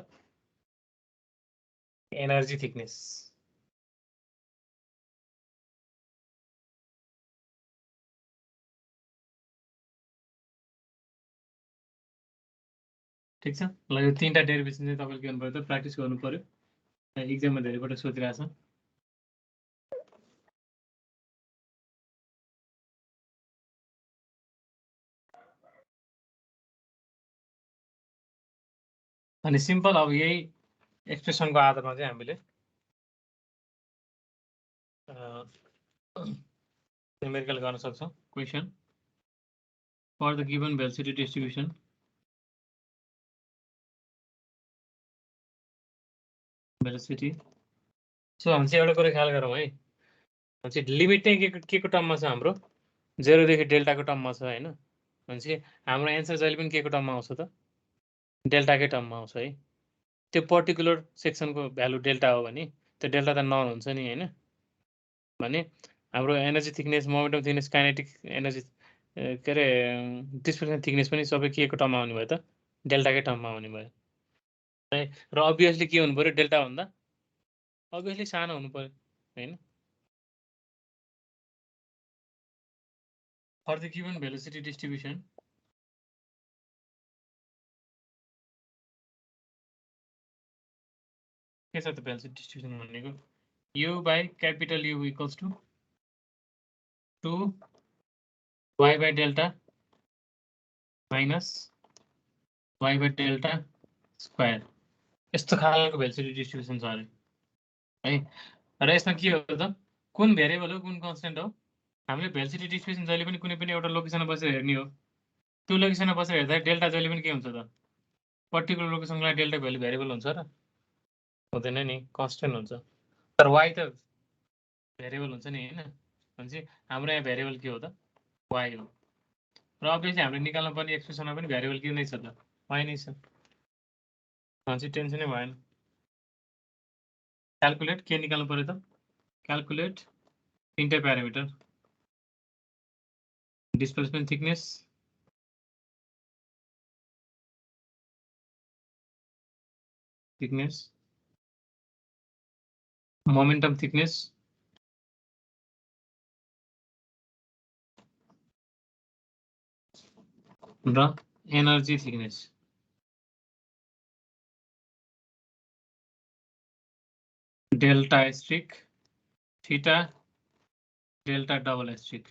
energy thickness. ठीक छ ल यो तीनटा डेरिभेसन चाहिँ तपाईले के गर्नु पर्यो त प्र्याक्टिस गर्नु पर्यो एक्जाममा धेरैपटक सोधिरहेछ अनि सिम्पल अब यही एक्सप्रेसनको आधारमा चाहिँ हामीले न्युमेरिकल गर्न सक्छौं question for the given velocity distribution velocity so हामी चाहिँ एउटा कुरा ख्याल गरौँ है हामी लिमिट चाहिँ के को टर्ममा छ हाम्रो 0 देखि डेल्टा को टर्ममा छ हैन भनेपछि हाम्रो एन्सर जहिले पनि के को टर्ममा आउँछ त डेल्टा कै टर्ममा आउँछ है त्यो पर्टिकुलर सेक्सनको भ्यालु डेल्टा हो भने त्यो डेल्टा त नन हुन्छ नि हैन भने हाम्रो energy thickness momentum thickness kinetic energy के रे डिस्प्लेसमेन्ट थिकनेस पनि सबै के को टर्ममा आउने भयो त डेल्टा कै टर्ममा आउने भयो है र obviously के हुनु पर्यो डेल्टा भन्दा obviously सानो हुनु पर्यो हैन for the given velocity distribution के छ त भेलोसिटी डिस्ट्रिब्युसन भनेको u by capital U equals to 2 y by delta minus y by delta square यस्तो खालको भेलोसिटी डिस्ट्रिब्युसन छ अरे है र यसमा के हो त कुन भेरिएबल हो कुन कन्स्टेन्ट हो हामीले भेलोसिटी डिस्ट्रिब्युसन जहिले पनि कुनै पनि एउटा लोकेसनमा बसेर हेर्ने हो। त्यो लोकेसनमा बसेर हेर्दा डेल्टा जहिले पनि के हुन्छ त? पर्टिकुलर लोकेसनको लागि डेल्टा भ्यालु भेरिएबल हुन्छ र हुँदैन नि, कन्स्टेन्ट हुन्छ। तर y त भेरिएबल हुन्छ नि हैन? भनेपछि हाम्रो यहाँ भेरिएबल के हो त? y हो। र अभियसली हामीले निकाल्नु पर्ने एक्सप्रेसनमा पनि भेरिएबल के नै छ त? y नै छ। भनेपछि टेन्सनै भएन। क्याल्कुलेट के निकाल्नु पर्यो त? क्याल्कुलेट तीनटै parameter, displacement thickness, momentum thickness र energy thickness. Delta asterisk, theta, delta double asterisk.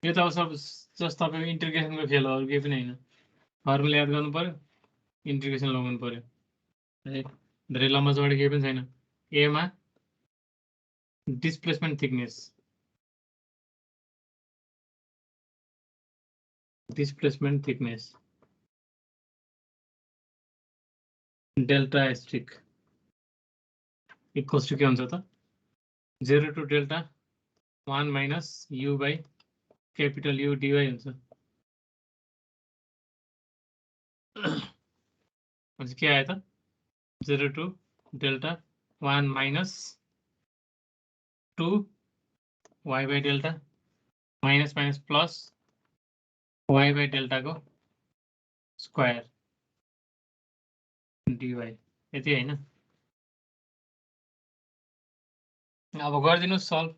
यो त अब सब जस्ट तपाईको इन्टिग्रेसनको खेल हो, अरु केही पनि हैन। फर्मुला याद गर्नु पर्यो, इन्टिग्रेसन लगाउनु पर्यो है। धेरै लम्बा चौडा केही पनि छैन। ए मा displacement thickness, delta asterisk equals to के हुन्छ त? 0 to delta 1 minus u by capital U dy हुन्छ। भनेपछि के आयो त? 0 to delta 1 minus 2 y by delta minus minus plus y by delta को स्क्वायर dy यति हैन? अब गरिदिनुस् सल्भ।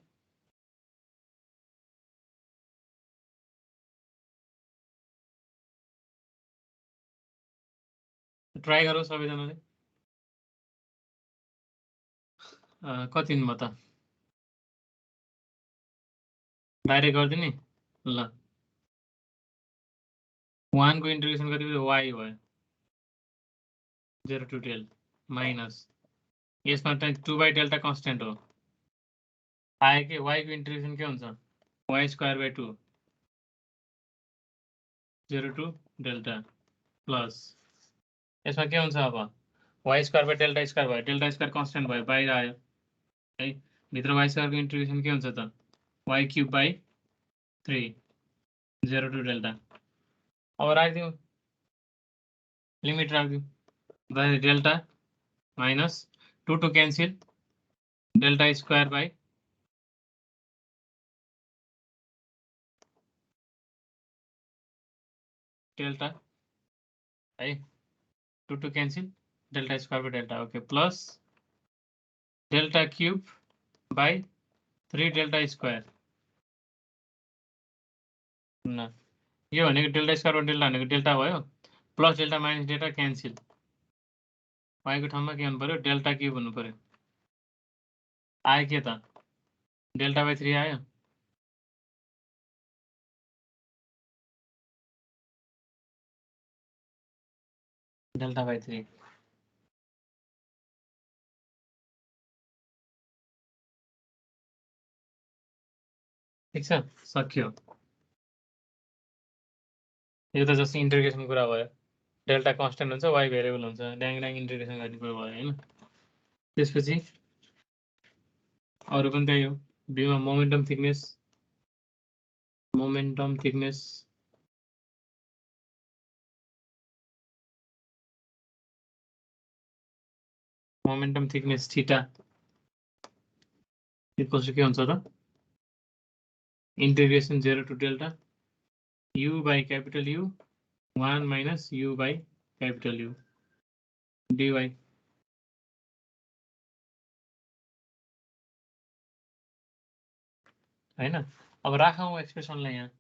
ट्राई गरौँ सबैजनाले। कति दिनुभयो त? डाइरेक्ट गरिदिने ल। 1 को इन्टिग्रेसन कति भयो? y भयो 0 टु डेल माइनस यसमा चाहिँ 2 बाई डेल्टा कन्स्टेन्ट हो। आयो के y को इन्टिग्रेसन के हुन्छ? y square by 2 0 to delta plus यसमा के हुन्छ अब? y square by delta square भयो, डेल्टा स्क्वायर कन्स्टेन्ट भयो, बाहिर आयो है। भित्र y स्क्वायर को इन्टिग्रेसन के हुन्छ त? y cube by 3 0 to delta. अब राखिदिउँ, लिमिट राखिदिउँ। Delta minus 2 to cancel, delta square by delta है, 2 to cancel, delta square by delta okay, plus delta cube by 3 delta square. न यो भनेको डेल्टा स्क्वायर बाई डेल्टा भनेको delta भयो, plus delta minus delta cancel, y को ठाउँमा के हुनु पर्यो? डेल्टा क्यूब हुनु पर्यो। आयो के त? डेल्टा बाई 3 आयो। डेल्टा बाई 3 ठिक छ, सक्यो। यो त जस्तो इन्टिग्रेसन कुरा भयो। डेल्टा कन्स्टेन्ट हुन्छ, y भेरिएबल हुन्छ, ड्याङ ड्याङ इन्टिग्रेसन गर्ने कुरा भयो हैन। त्यसपछि अरु पनि त्यही हो। बीमा momentum thickness, theta equals to के हुन्छ त? Integration 0 to delta u by capital U 1 minus u by capital U dy हैन। अब राखौँ एक्सप्रेसनलाई यहाँ।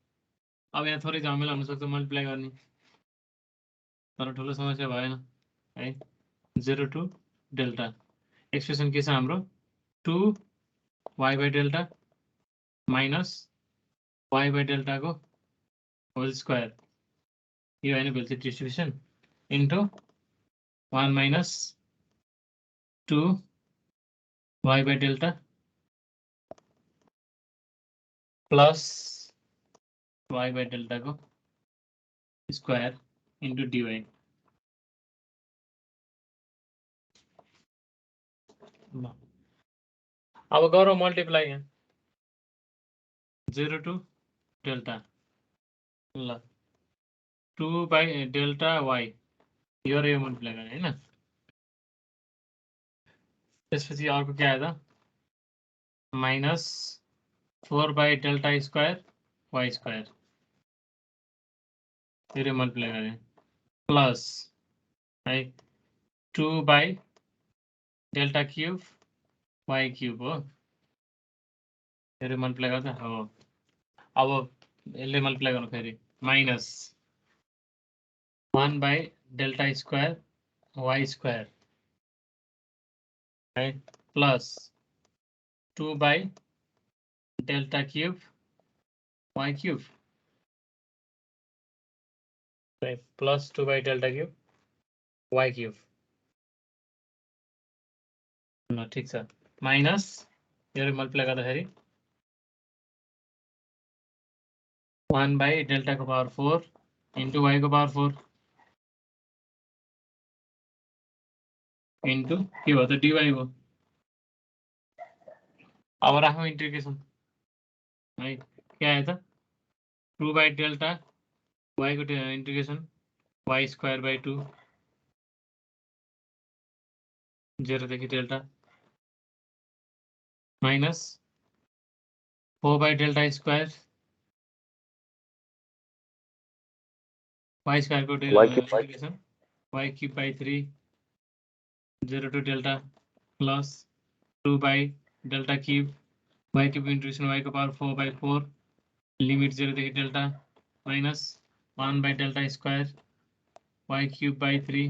अब यहाँ थोरै झमेला हुन सक्छ मल्टिप्लाई गर्ने, तर ठुलो समस्या भएन है। 0 टु डेल्टा एक्सप्रेसन के छ हाम्रो? 2 y by delta minus y by delta को होल स्क्वायर, यो हैन velocity distribution, into 1 minus 2 y by delta plus y by delta को स्क्वायर इन्टु dy। अब गरौँ मल्टिप्लाई यहाँ 0 to डेल्टा ल 2 by डेल्टा y यो र यो मल्टिप्लाई गर्ने हैन। त्यसपछि अर्को के आयो त minus 4 by delta square y square यो मल्टिप्लाई गर्ने प्लस है 2 by delta cube y cube हो यो मल्टिप्लाई गर्दा हो। अब यसले मल्टिप्लाई गर्नु फेरि minus 1 by delta square y square है plus 2 by delta cube y cube plus 2 by delta cube y cube ल ठीक छ माइनस यो मल्टिप्लाई गर्दाखेरि 1 by डेल्टा को पावर 4 इन्टु y को पावर 4 इन्टु के हो त dy हो। अब राखौँ इंटीग्रेशन है के आयो त 2 by डेल्टा y को इंटीग्रेशन y स्क्वायर by 2 0 देखि delta minus 4 by delta square y square को integration y cube by 3 0 to delta plus 2 by delta cube y cube integration y को पावर 4 by 4 लिमिट 0 देखि delta minus 1 by delta square y cube by 3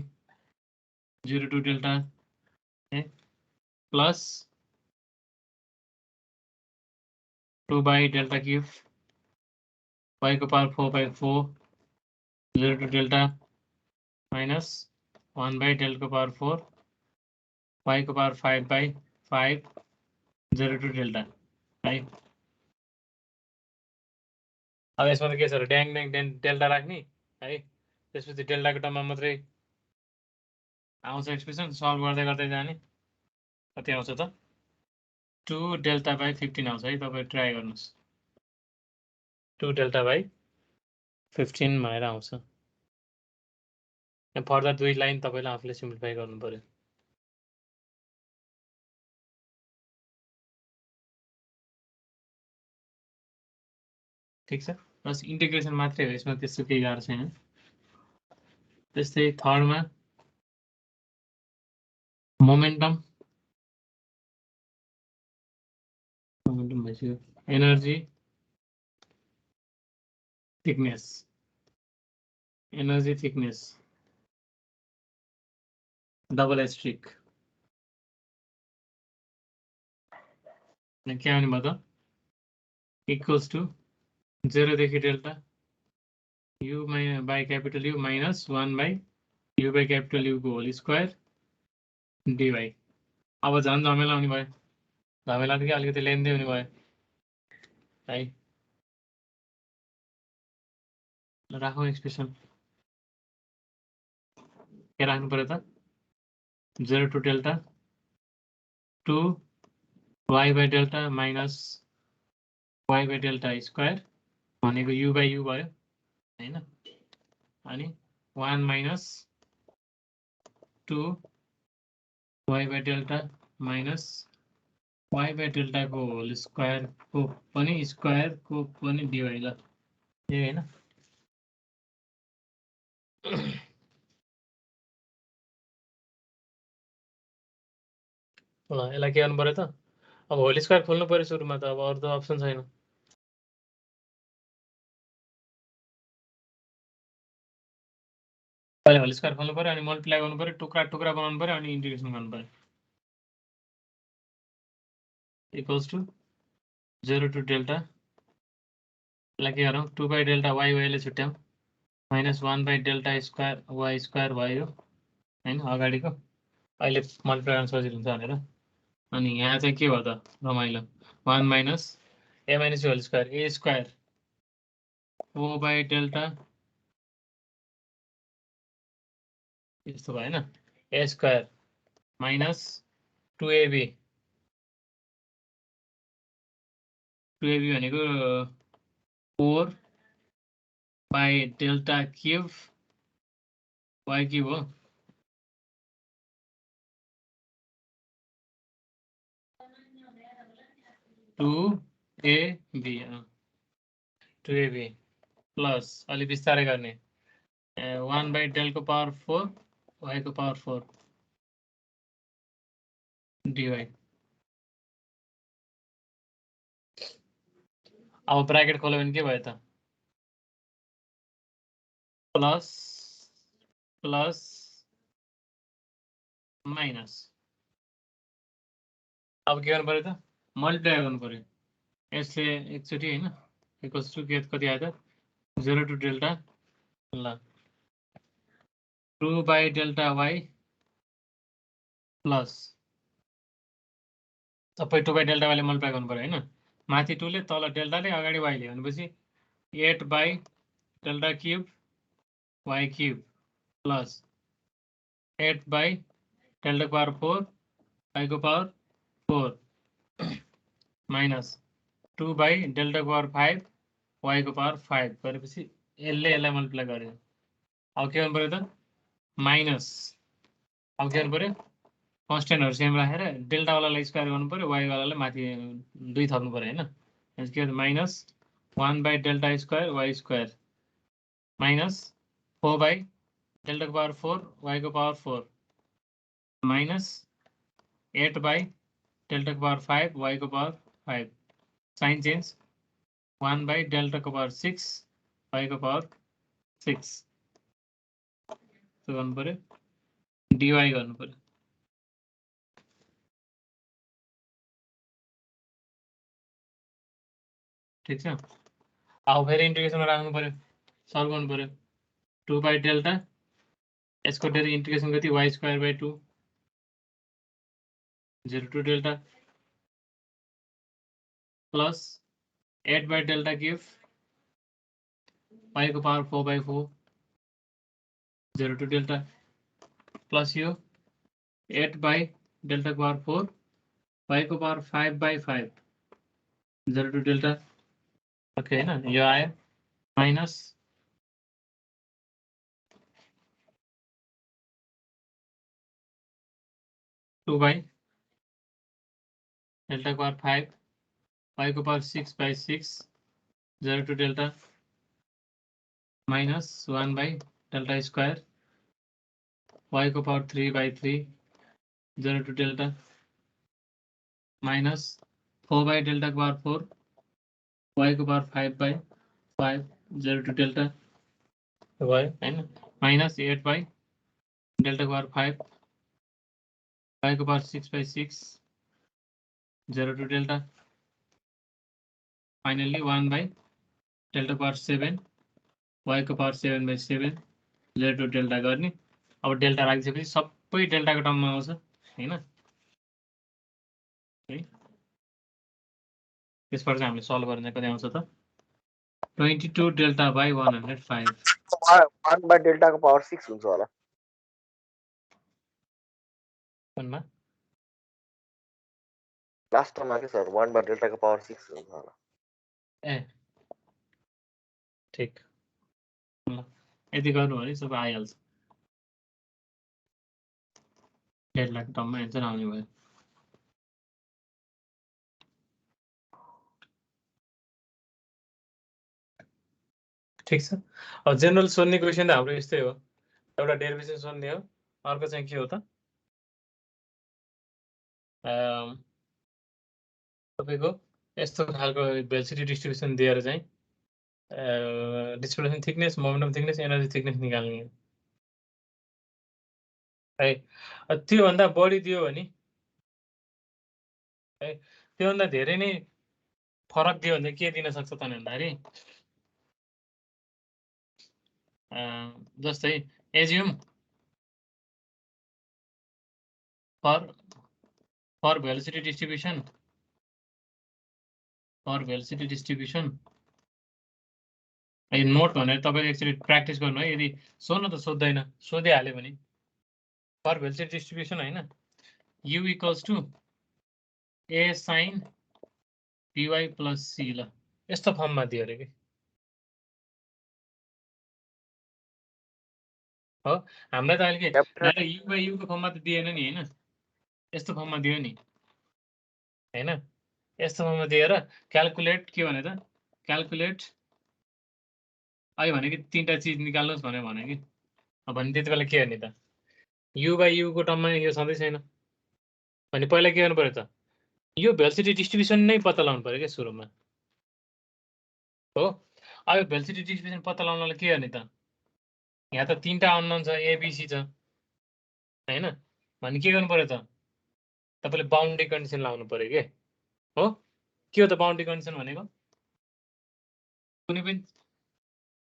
0 to delta plus 2 by delta cube y को power 4 by 4 0 to delta minus 1 by delta को power 4 y को power 5 by 5 0 to delta है। अब यसमा त के छ र ड्याङ ड्याङ डेल्टा राख्ने है त्यसपछि डेल्टाको टर्ममा मात्रै आउँछ एक्सप्रेसन सल्भ गर्दै गर्दै जाने कति आउँछ त 2 डेल्टा by 15 आउँछ है तपाईं ट्राई गर्नुस् 2 डेल्टा by 15 भनेर आउँछ। फर्दर दुई लाइन तपाईले आफूले सिम्प्लिफाई गर्नु पर्यो। ठीक छ बस इंटीग्रेशन मात्रै हो यसमा त्यस्तो केही गाह्रो छैन। त्यस्तै थर्डमा मोमेन्टम भइसक्यो एनर्जी थिकनेस डबल एस्ट्रिक के आउने भयो त इक्वल्स टु 0 देखि delta u by capital U minus 1 by u by capital U को होल स्क्वायर dy। अब झन् झमेला हुने भयो झमेला त के अलिकति लेन्दै हुने भयो है। राखौँ एक्सप्रेसन के राख्नु पर्यो त 0 to delta 2 y by delta minus y by delta square भनेको u by u भयो हैन अनि 1 minus 2 y by delta minus y by delta को होल स्क्वायर को पनि dy ल यही हैन। ल यसलाई के गर्नु पर्यो त अब होल स्क्वायर खोल्नु पर्यो सुरुमा त अब अरु त अप्सन छैन। पहिले होल स्क्वायर खोल्नु पर्यो अनि मल्टिप्लाई गर्नु पर्यो टुक्रा टुक्रा बनाउनु पर्यो अनि इंटीग्रेशन गर्नु पर्यो इक्वल्स टु 0 to डेल्टा यसलाई के गरौँ 2 by डेल्टा y ले छुट्याउँ minus 1 by delta square y square भयो हैन अगाडिको अहिले मल्टिप्लाई गर्न सजिलो हुन्छ भनेर। अनि यहाँ चाहिँ के भयो त रमाइलो 1 minus a minus b whole square, a square 4 by delta यस्तो भयो हैन, a square minus 2ab भनेको 4 by delta cube y cube हो, टू ए बी प्लस अलि बिस्तारै गर्ने 1 by del को पावर 4 y को पावर 4 dy। अब ब्रैकेट खोल्यो भने के भयो त, प्लस प्लस माइनस, अब के गर्नु पर्यो त, मल्टिप्लाई गर्नु पर्यो यसले एकचोटि हैन, इक्वल्स टु के कति आयो त 0 टु डेल्टा ल 2 by delta y प्लस सबै 2 by delta y ले मल्टिप्लाई गर्नु पर्यो हैन, माथि 2 ले तल डेल्टा ले अगाडि y ले भनेपछि 8 by delta cube y cube plus 8 by delta power 4 y को power 4 minus 2 by delta power 5 y को पावर 5 गरेपछि यसले यसलाई मल्टिप्लाई गर्यो। अब के गर्नु पर्यो त, माइनस अब के गर्नु पर्यो, कन्स्टेन्टहरु सेम राखेर डेल्टा वालालाई स्क्वायर गर्नु पर्यो, y वालालाई माथि 2 थप्नु पर्यो हैन, यसको के minus 1 by delta square y square minus 4 by delta को पावर 4 y को पावर 4 माइनस 8 by delta को पावर 5 y को power 5 sign change 1 by delta को पावर 6 y को पावर 6 तो गर्नु पर्यो, dy गर्नु पर्यो। ठीक छ, अब फेरि इन्टिग्रेसनमा राख्नु पर्यो, सल्भ गर्नु पर्यो 2 by delta यसको फेरि इन्टिग्रेसन कति y square by 2 0 to delta plus 8 by delta cube y को power 4 by 4 0 to delta plus यो 8 by delta को पावर 4 y को power 5 by 5 0 to delta okay हैन, यो आयो माइनस 2 by delta को पावर 5 y को power 6 by 6 0 to delta minus 1 by delta square y को power 3 by 3 0 to delta minus 4 by delta को पावर 4 y को पावर 5 by 5 0 टु डेल्टा भयो हैन, माइनस 8 by delta को पावर 5 y को power 6 by 6 0 to delta finally 1 by delta को power 7 y को power 7 by 7 0 to delta गर्ने। अब डेल्टा राखिसकेपछि सबै डेल्टाको टर्ममा आउँछ हैन, त्यसबाट चाहिँ हामीले सल्भ गर्ने कति आउँछ त 22 डेल्टा by 105 1 by delta को पावर 6 हुन्छ होला मा लास्ट टर्ममा के सर 1 by delta को पावर 6 हुन्छ होला ए ठीक ल, यति गर्नु भने सबै आइहाल्छ, डेल्टाको टर्ममा एन्सर आउने भयो। ठीक छ, अब जेनरल सोध्ने क्वेसन त हाम्रो यस्तै हो, एउटा डेरिभेसन सोध्ने हो, अर्को चाहिँ के हो त तपाईको यस्तो खालको भेलोसिटी डिस्ट्रिब्युसन दिएर चाहिँ displacement thickness, momentum thickness, energy thickness निकाल्ने है। त्योभन्दा बढी दियो भने है, त्योभन्दा धेरै नै फरक दियो भने के दिन सक्छ त भन्दाखेरि जस्तै assume for velocity distribution for velocity distribution यो नोट भनेर तपाईँले एक्चुअली प्र्याक्टिस गर्नु है। यदि सोध्नु त सोध्दैन, सोधिहाल्यो भने फर भेलोसिटी डिस्ट्रिब्युसन होइन, u equals to a sine dy plus c. ल यस्तो फर्ममा दियो अरे कि हो। हामीलाई त अहिले के डाइरेक्ट यु बाई युको फर्ममा त दिएन नि होइन, यस्तो फर्ममा दियो नि होइन। यस्तो फर्ममा दिएर क्यालकुलेट के भने त क्यालकुलेट अहिले भने कि तीनटा चिज निकाल्नुहोस् भनेर भने कि भने त्यति बेला के गर्ने त यु बाई युको टर्ममा यो सधैँ छैन भने पहिला के गर्नु पर्यो त यो भेलोसिटी डिस्ट्रिब्युसन नै पत्ता लगाउनु पर्यो क्या सुरुमा हो। अब भेलोसिटी डिस्ट्रिब्युसन पत्ता लगाउनलाई के गर्ने त यहाँ त तीनटा अननोन छ एबिसी छ होइन भने के गर्नु पर्यो त तपाईँले बाउन्ड्री कन्डिसन लाउनु पर्यो के हो। के हो त बाउन्ड्री कन्डिसन भनेको कुनै पनि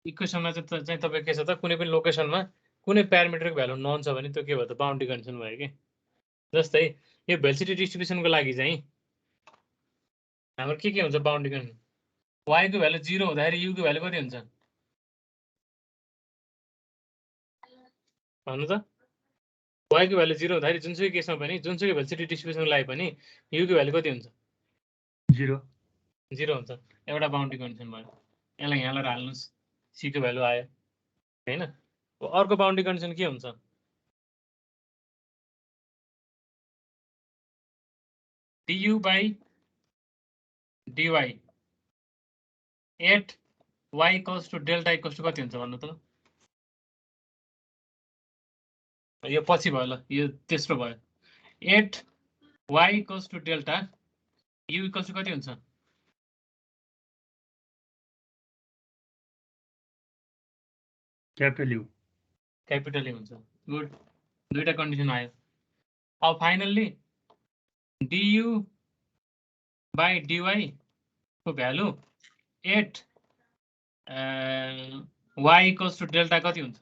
इक्वेसनमा चाहिँ तपाईँ के छ त कुनै पनि लोकेसनमा कुनै प्यारामिटरको भ्यालु नन छ भने त्यो के भयो त बाउन्ड्री कन्डिसन भयो कि। जस्तै यो भेलोसिटी डिस्ट्रिब्युसनको लागि चाहिँ हाम्रो के हुन्छ बाउन्ड्री कन्डिसन वाईको भ्यालु 0 हुँदाखेरि युको भ्यालु कति हुन्छ भन्नु त। वाईको भ्यालु 0 हुँदाखेरि जुनसुकै केसमा पनि जुनसुकै भेलोसिटी डिस्ट्रिब्युसनको लागि पनि युको भ्यालु कति हुन्छ 0 हुन्छ। एउटा बाउन्ड्री कन्डिसन भयो। यसलाई यहाँ लगाएर हाल्नुहोस् सीको भ्यालु आयो होइन। अर्को बाउन्ड्री कन्डिसन के हुन्छ du by dy at y equals to delta equals to कति हुन्छ भन्नु त। यो पछि भयो ल, यो तेस्रो भयो। At y equals to delta u equals to कति हुन्छ क्यापिटल यु हुन्छ। गुड, दुईटा कन्डिसन आयो। अब फाइनल्ली du बाई dy को value at y equals to delta कति हुन्छ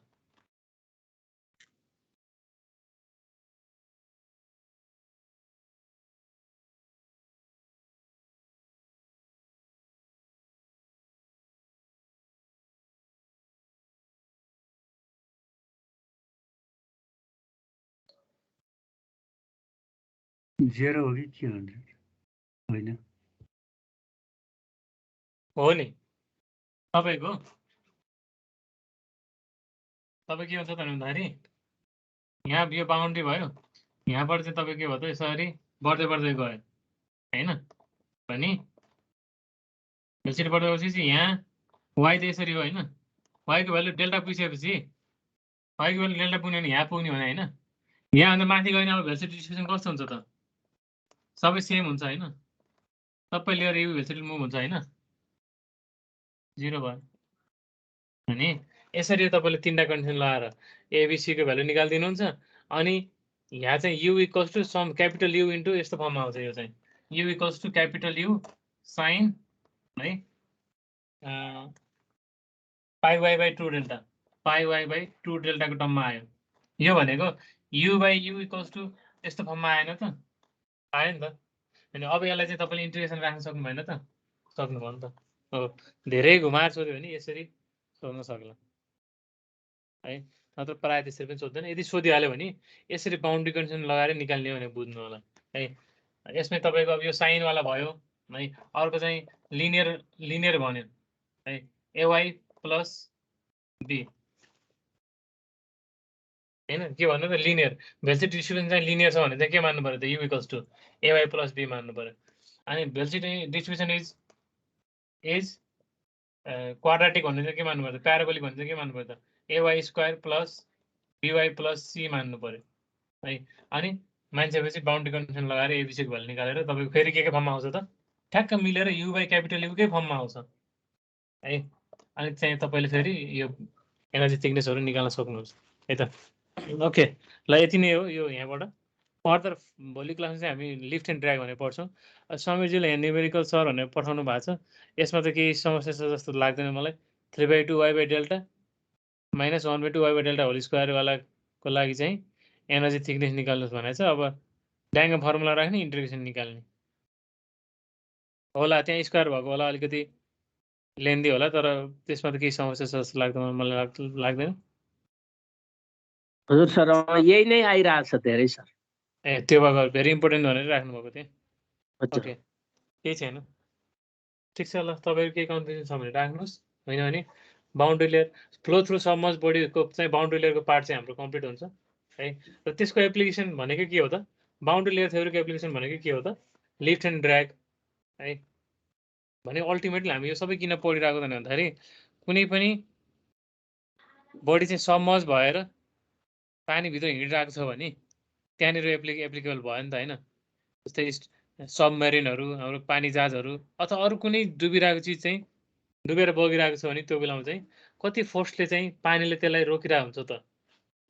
जेरो हो कि के हुन्छ होइन हो नि। तपाईँको तपाईँ के हुन्छ त भन्दाखेरि यहाँ यो बााउन्ड्री भयो, यहाँबाट चाहिँ तपाईँ के भयो त यसरी बढ्दै बढ्दै गयो होइन भने भेलोसिटी बढ्दै गएपछि यहाँ वाइ त यसरी हो होइन। वाइको भ्यालु डेल्टा पुगिसकेपछि वाइको भ्यालु डेल्टा पुग्यो भने यहाँ पुग्ने भने होइन। यहाँ अन्त माथि गयो भने अब भेलोसिटी डिस्ट्रिब्युसन कस्तो हुन्छ त सबै सेम हुन्छ होइन। सबै लिएर यु भेलोसिटी मुभ हुन्छ होइन 0 भयो भने यसरी तपाईँले तीनटा कन्डिसन लगाएर एबिसीको भ्यालु निकालिदिनुहुन्छ। अनि यहाँ चाहिँ u equals to some capital you into यस्तो फर्ममा आउँछ। यो चाहिँ u equals to capital u sine है pi y by 2 delta pi y by 2 डेल्टाको टर्ममा आयो। यो भनेको u by u equals to यस्तो फर्ममा आएन त आयो नि त। अनि अब यसलाई चाहिँ तपाईँले इन्टिग्रेसन राख्न सक्नु भएन त सक्नुभयो नि त हो। धेरै घुमाएर सोध्यो भने यसरी सोध्न सक्ला है, नत्र प्रायः त्यसरी पनि सोध्दैन। यदि सोधिहाल्यो भने यसरी बाउन्ड्री कन्डिसन लगाएर निकाल्ने भनेर बुझ्नु होला है। यसमै तपाईँको अब यो साइनवाला भयो है। अर्को चाहिँ लिनियर भन्यो है एवाई प्लस बी होइन के भन्नु त लिनियर भेलोसिटी डिस्ट्रिब्युसन चाहिँ लिनियर छ भने चाहिँ के मान्नु पर्यो त u equals to a y plus b मान्नु पर्यो। अनि भेलोसिटी डिस्ट्रिब्युसन इज क्वाड्रेटिक भन्ने चाहिँ के मान्नु पर्यो त प्याराबोलिक भन्ने चाहिँ के मान्नु पर्यो त a y square plus b y plus c मान्नु पर्यो है। अनि मान्छेपछि बाउन्ड्री कन्डिसन लगाएर एबिसीको भ्यालु निकालेर तपाईँको फेरि के फर्ममा आउँछ त ठ्याक्क मिलेर यु बाई क्यापिटल युकै फर्ममा आउँछ है। अनि चाहिँ तपाईँले फेरि यो एनर्जी थिकनेसहरू निकाल्न सक्नुहुन्छ है त। ओके ल यति नै हो यो यहाँबाट। फर्दर भोलि क्लासमा चाहिँ हामी लिफ्ट एन्ड ड्र्याग भनेर पढ्छौँ। समीरजीले यहाँ न्युमेरिकल सर भनेर पठाउनु भएको छ, यसमा त केही समस्या छ जस्तो लाग्दैन मलाई। 3/2 y by delta minus 1/2 y by delta whole स्क्वायरवालाको लागि चाहिँ एनर्जी थिकनेस निकाल्नुहोस् भनेको छ। अब ड्याङको फर्मुला राख्ने इन्टिग्रेसन निकाल्ने होला त्यहाँ स्क्वायर भएको होला अलिकति लेन्दी होला तर त्यसमा त केही समस्या छ जस्तो लाग्दैन मलाई लाग्दैन हजुर सर यही नै आइरहेछ धेरै सर ए त्यो भएको भेरी इम्पोर्टेन्ट भनेर राख्नु भएको थियो हजुर ओके केही छैन ठिक छ ल तपाईँको केही कन्फ्युजन छ भने राख्नुहोस् होइन भने boundary layer flow through submerge बडीको चाहिँ बााउन्ड्री लेयरको पार्ट चाहिँ हाम्रो कम्प्लिट हुन्छ है र त्यसको एप्लिकेसन भनेको के हो त बााउन्ड्री लेयर थ्योरीको एप्लिकेसन भनेको के हो त लिफ्ट एन्ड ड्र्याग है भने अल्टिमेटली हामी यो सबै किन पढिरहेको त भन्दाखेरि कुनै पनि बडी चाहिँ सबमर्ज भएर पानीभित्र हिँडिरहेको छ भने त्यहाँनिर एप्लिकेबल भयो नि त होइन जस्तै सबमेरिनहरू हाम्रो पानी जहाजहरू अथवा अरू कुनै डुबिरहेको चिज चाहिँ डुबेर बगिरहेको छ भने त्यो बेलामा चाहिँ कति फोर्सले चाहिँ पानीले त्यसलाई रोकिरहेको हुन्छ त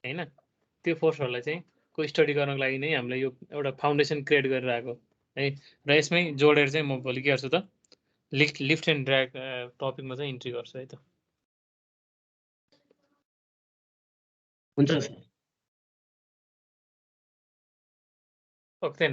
होइन त्यो फोर्सहरूलाई चाहिँ को स्टडी गर्नको लागि नै हामीलाई यो एउटा फाउन्डेसन क्रिएट गरेर आएको है र यसमै जोडेर चाहिँ म भोलि के गर्छु त लिफ्ट एन्ड ड्र्याग टपिकमा चाहिँ इन्ट्री गर्छु है त हुन्छ सर ओके